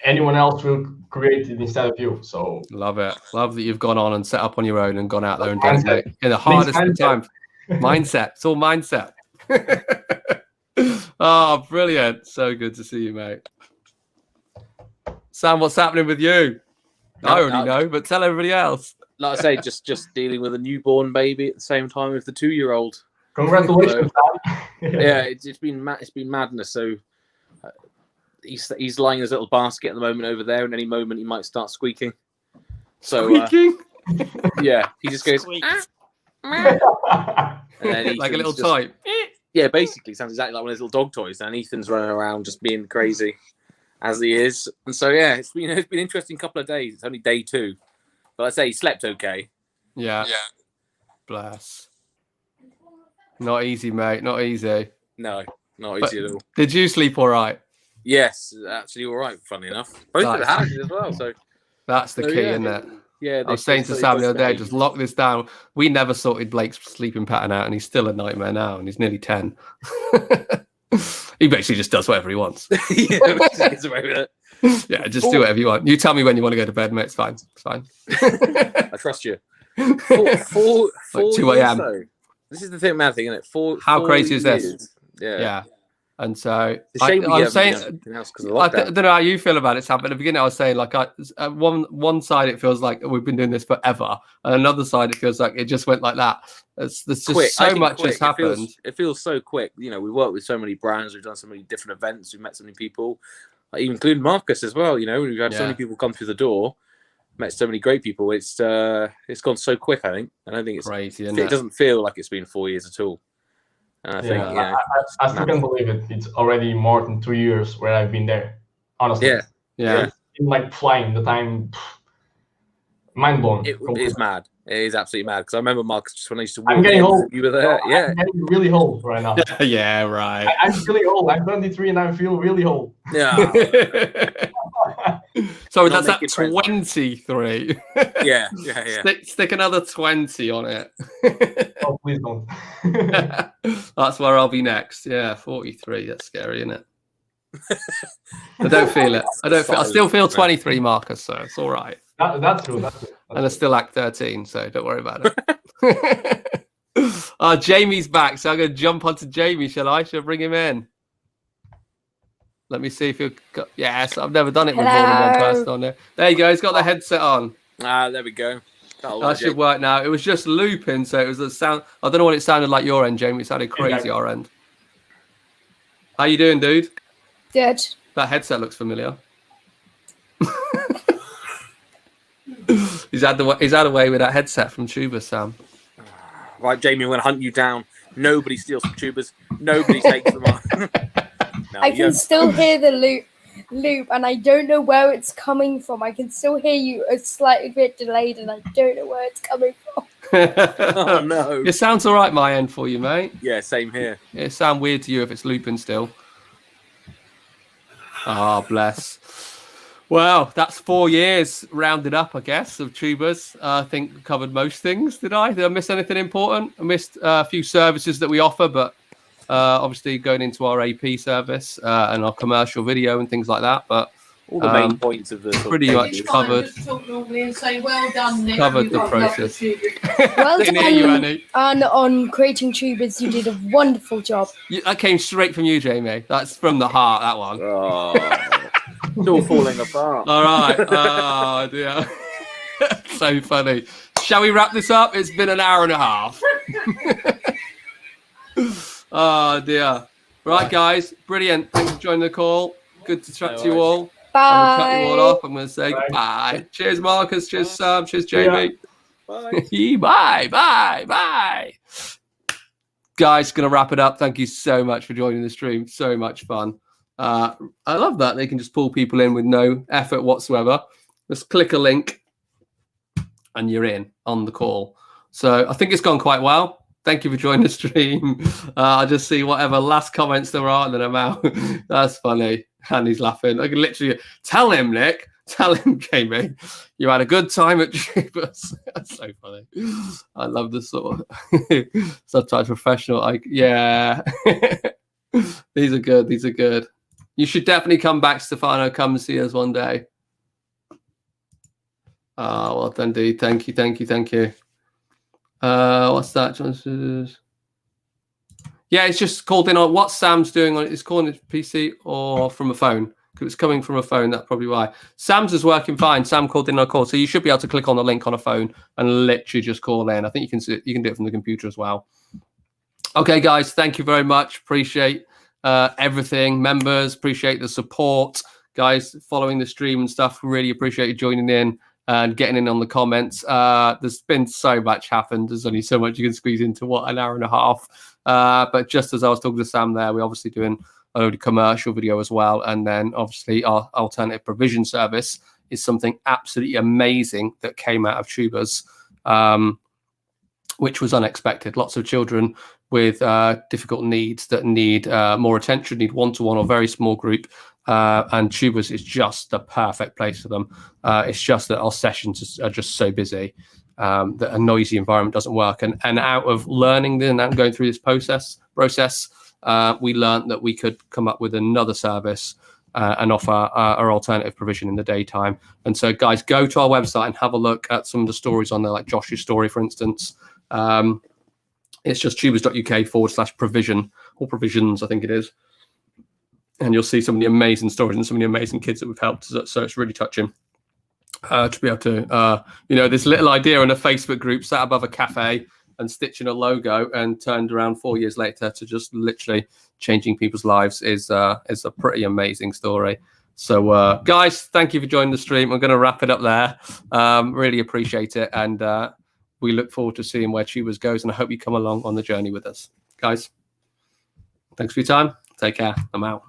anyone else will create it instead of you. So love it. Love that you've gone on and set up on your own and gone out there and done it in the hardest of time. Mindset. It's all mindset. Oh, brilliant. So good to see you, mate. Sam, what's happening with you? I already know, but tell everybody else. Like I say, just dealing with a newborn baby at the same time with the 2-year-old. Congratulations, Sam. Yeah, it's been madness. So he's lying in his little basket at the moment over there, and any moment he might start squeaking. So squeaking? Yeah, he just goes and then like a little just, type. Yeah, basically sounds exactly like one of his little dog toys. And Ethan's running around just being crazy as he is. And so yeah, it's been an interesting couple of days. It's only day 2, but I say he slept okay. Yeah. Bless. Not easy, mate. Not easy. No, not easy at all. Did you sleep all right? Yes, actually all right, funny enough. Both of the houses as well. So that's the key, isn't it? Yeah. I was saying to Sam the other day, just lock this down. We never sorted Blake's sleeping pattern out, and he's still a nightmare now, and he's nearly 10. He basically just does whatever he wants. Yeah, gets away with it. Yeah, just do whatever you want. You tell me when you want to go to bed, mate. It's fine. It's fine. I trust you. 4 like 2 a.m. Years, this is the thing, mad thing, isn't it? How crazy is this? Years. Yeah. And so I'm saying, I don't know how you feel about it, Sam. But at the beginning, I was saying, like, one side it feels like we've been doing this forever, and another side it feels like it just went like that. There's just quick. so much has happened. It feels so quick. You know, we worked with so many brands, we've done so many different events, we've met so many people, including Marcus as well. You know, we've had so many people come through the door, met so many great people. It's gone so quick. I think, and I think it's crazy. It doesn't feel like it's been 4 years at all. And I think, I still can't believe it. It's already more than 2 years where I've been there. Honestly, yeah. It's been like flying. The time, mind blown. It is mad. It is absolutely mad. Because I remember Marcus just when I used to. I'm getting old. You were there, yeah. I'm getting really old right now. Yeah, right. I'm really old. I'm 23 and I feel really old. Yeah. Sorry, that's at 23. Yeah. Stick another 20 on it. Oh, please don't. That's where I'll be next. Yeah, 43. That's scary, isn't it? I don't feel it. I still feel 23, Marcus. So it's all right. That's true. That's true. And I still act 13, so don't worry about it. Oh, Jamie's back, so I'm going to jump onto Jamie, shall I? Shall I bring him in? Let me see if he'll... Yes, I've never done it with more than one person on there. There you go, he's got the headset on. Ah, there we go. That should work now. It was just looping, so it was a sound... I don't know what it sounded like your end, Jamie. It sounded crazy our end. How you doing, dude? Good. That headset looks familiar. He's had away with that headset from Tuba, Sam. Right, Jamie, I'm going to hunt you down. Nobody steals from Tubas. Nobody takes them on. No, I can still hear the loop, and I don't know where it's coming from. I can still hear you a slightly bit delayed, and I don't know where it's coming from. Oh, no. It sounds all right, my end, for you, mate. Yeah, same here. It sounds weird to you if it's looping still. Ah, bless. Well, that's 4 years rounded up, I guess, of Tubas. I think we covered most things. Did I miss anything important? I missed a few services that we offer, but obviously going into our AP service and our commercial video and things like that. But all the main points of the pretty much covered. Talk normally and say, well done, Nick. Covered the process. Well Didn't hear you, Annie. And on creating Tubas, you did a wonderful job. That came straight from you, Jamie. That's from the heart, that one. Oh, it's all falling apart. All right. Oh, dear. So funny. Shall we wrap this up? It's been an hour and a half. Oh, dear. Right, guys. Brilliant. Thanks for joining the call. Good to chat to you all. Bye. I'm going to cut you all off. I'm going to say bye. Cheers, Marcus. Cheers, Sam. Cheers, Jamie. Bye. Bye. Guys, going to wrap it up. Thank you so much for joining the stream. So much fun. I love that. They can just pull people in with no effort whatsoever. Just click a link and you're in on the call. So I think it's gone quite well. Thank you for joining the stream. I'll just see whatever last comments there are and then I'm out. That's funny. And he's laughing. I can literally tell him, Nick. Tell him, Jamie, you had a good time at Tubas. That's so funny. I love this sort of subtitle professional. Yeah. These are good. These are good. You should definitely come back, Stefano. Come and see us one day. Well done, dude. Thank you. What's that? Yeah, it's just called in on what Sam's doing on it. It's calling it PC or from a phone. Because it's coming from a phone, that's probably why. Sam's is working fine. Sam called in on a call. So you should be able to click on the link on a phone and literally just call in. I think you can do it from the computer as well. Okay, guys, thank you very much. Appreciate everything. Members, appreciate the support. Guys, following the stream and stuff, really appreciate you joining in and getting in on the comments. There's been so much happened. There's only so much you can squeeze into, an hour and a half. But just as I was talking to Sam there, we're obviously doing a load of commercial video as well. And then obviously our alternative provision service is something absolutely amazing that came out of Tubas, which was unexpected. Lots of children with difficult needs that need more attention, need one-to-one or very small group. And Tubas is just the perfect place for them. It's just that our sessions are just so busy that a noisy environment doesn't work. And out of learning and going through this process, we learned that we could come up with another service and offer our alternative provision in the daytime. And so, guys, go to our website and have a look at some of the stories on there, like Josh's story, for instance. It's just tubas.uk/provision or provisions, I think it is. And you'll see some of the amazing stories and some of the amazing kids that we've helped. So it's really touching to be able to, this little idea in a Facebook group sat above a cafe and stitching a logo and turned around 4 years later to just literally changing people's lives is a pretty amazing story. So, guys, thank you for joining the stream. I'm going to wrap it up there. Really appreciate it. And we look forward to seeing where Tubas goes. And I hope you come along on the journey with us. Guys, thanks for your time. Take care. I'm out.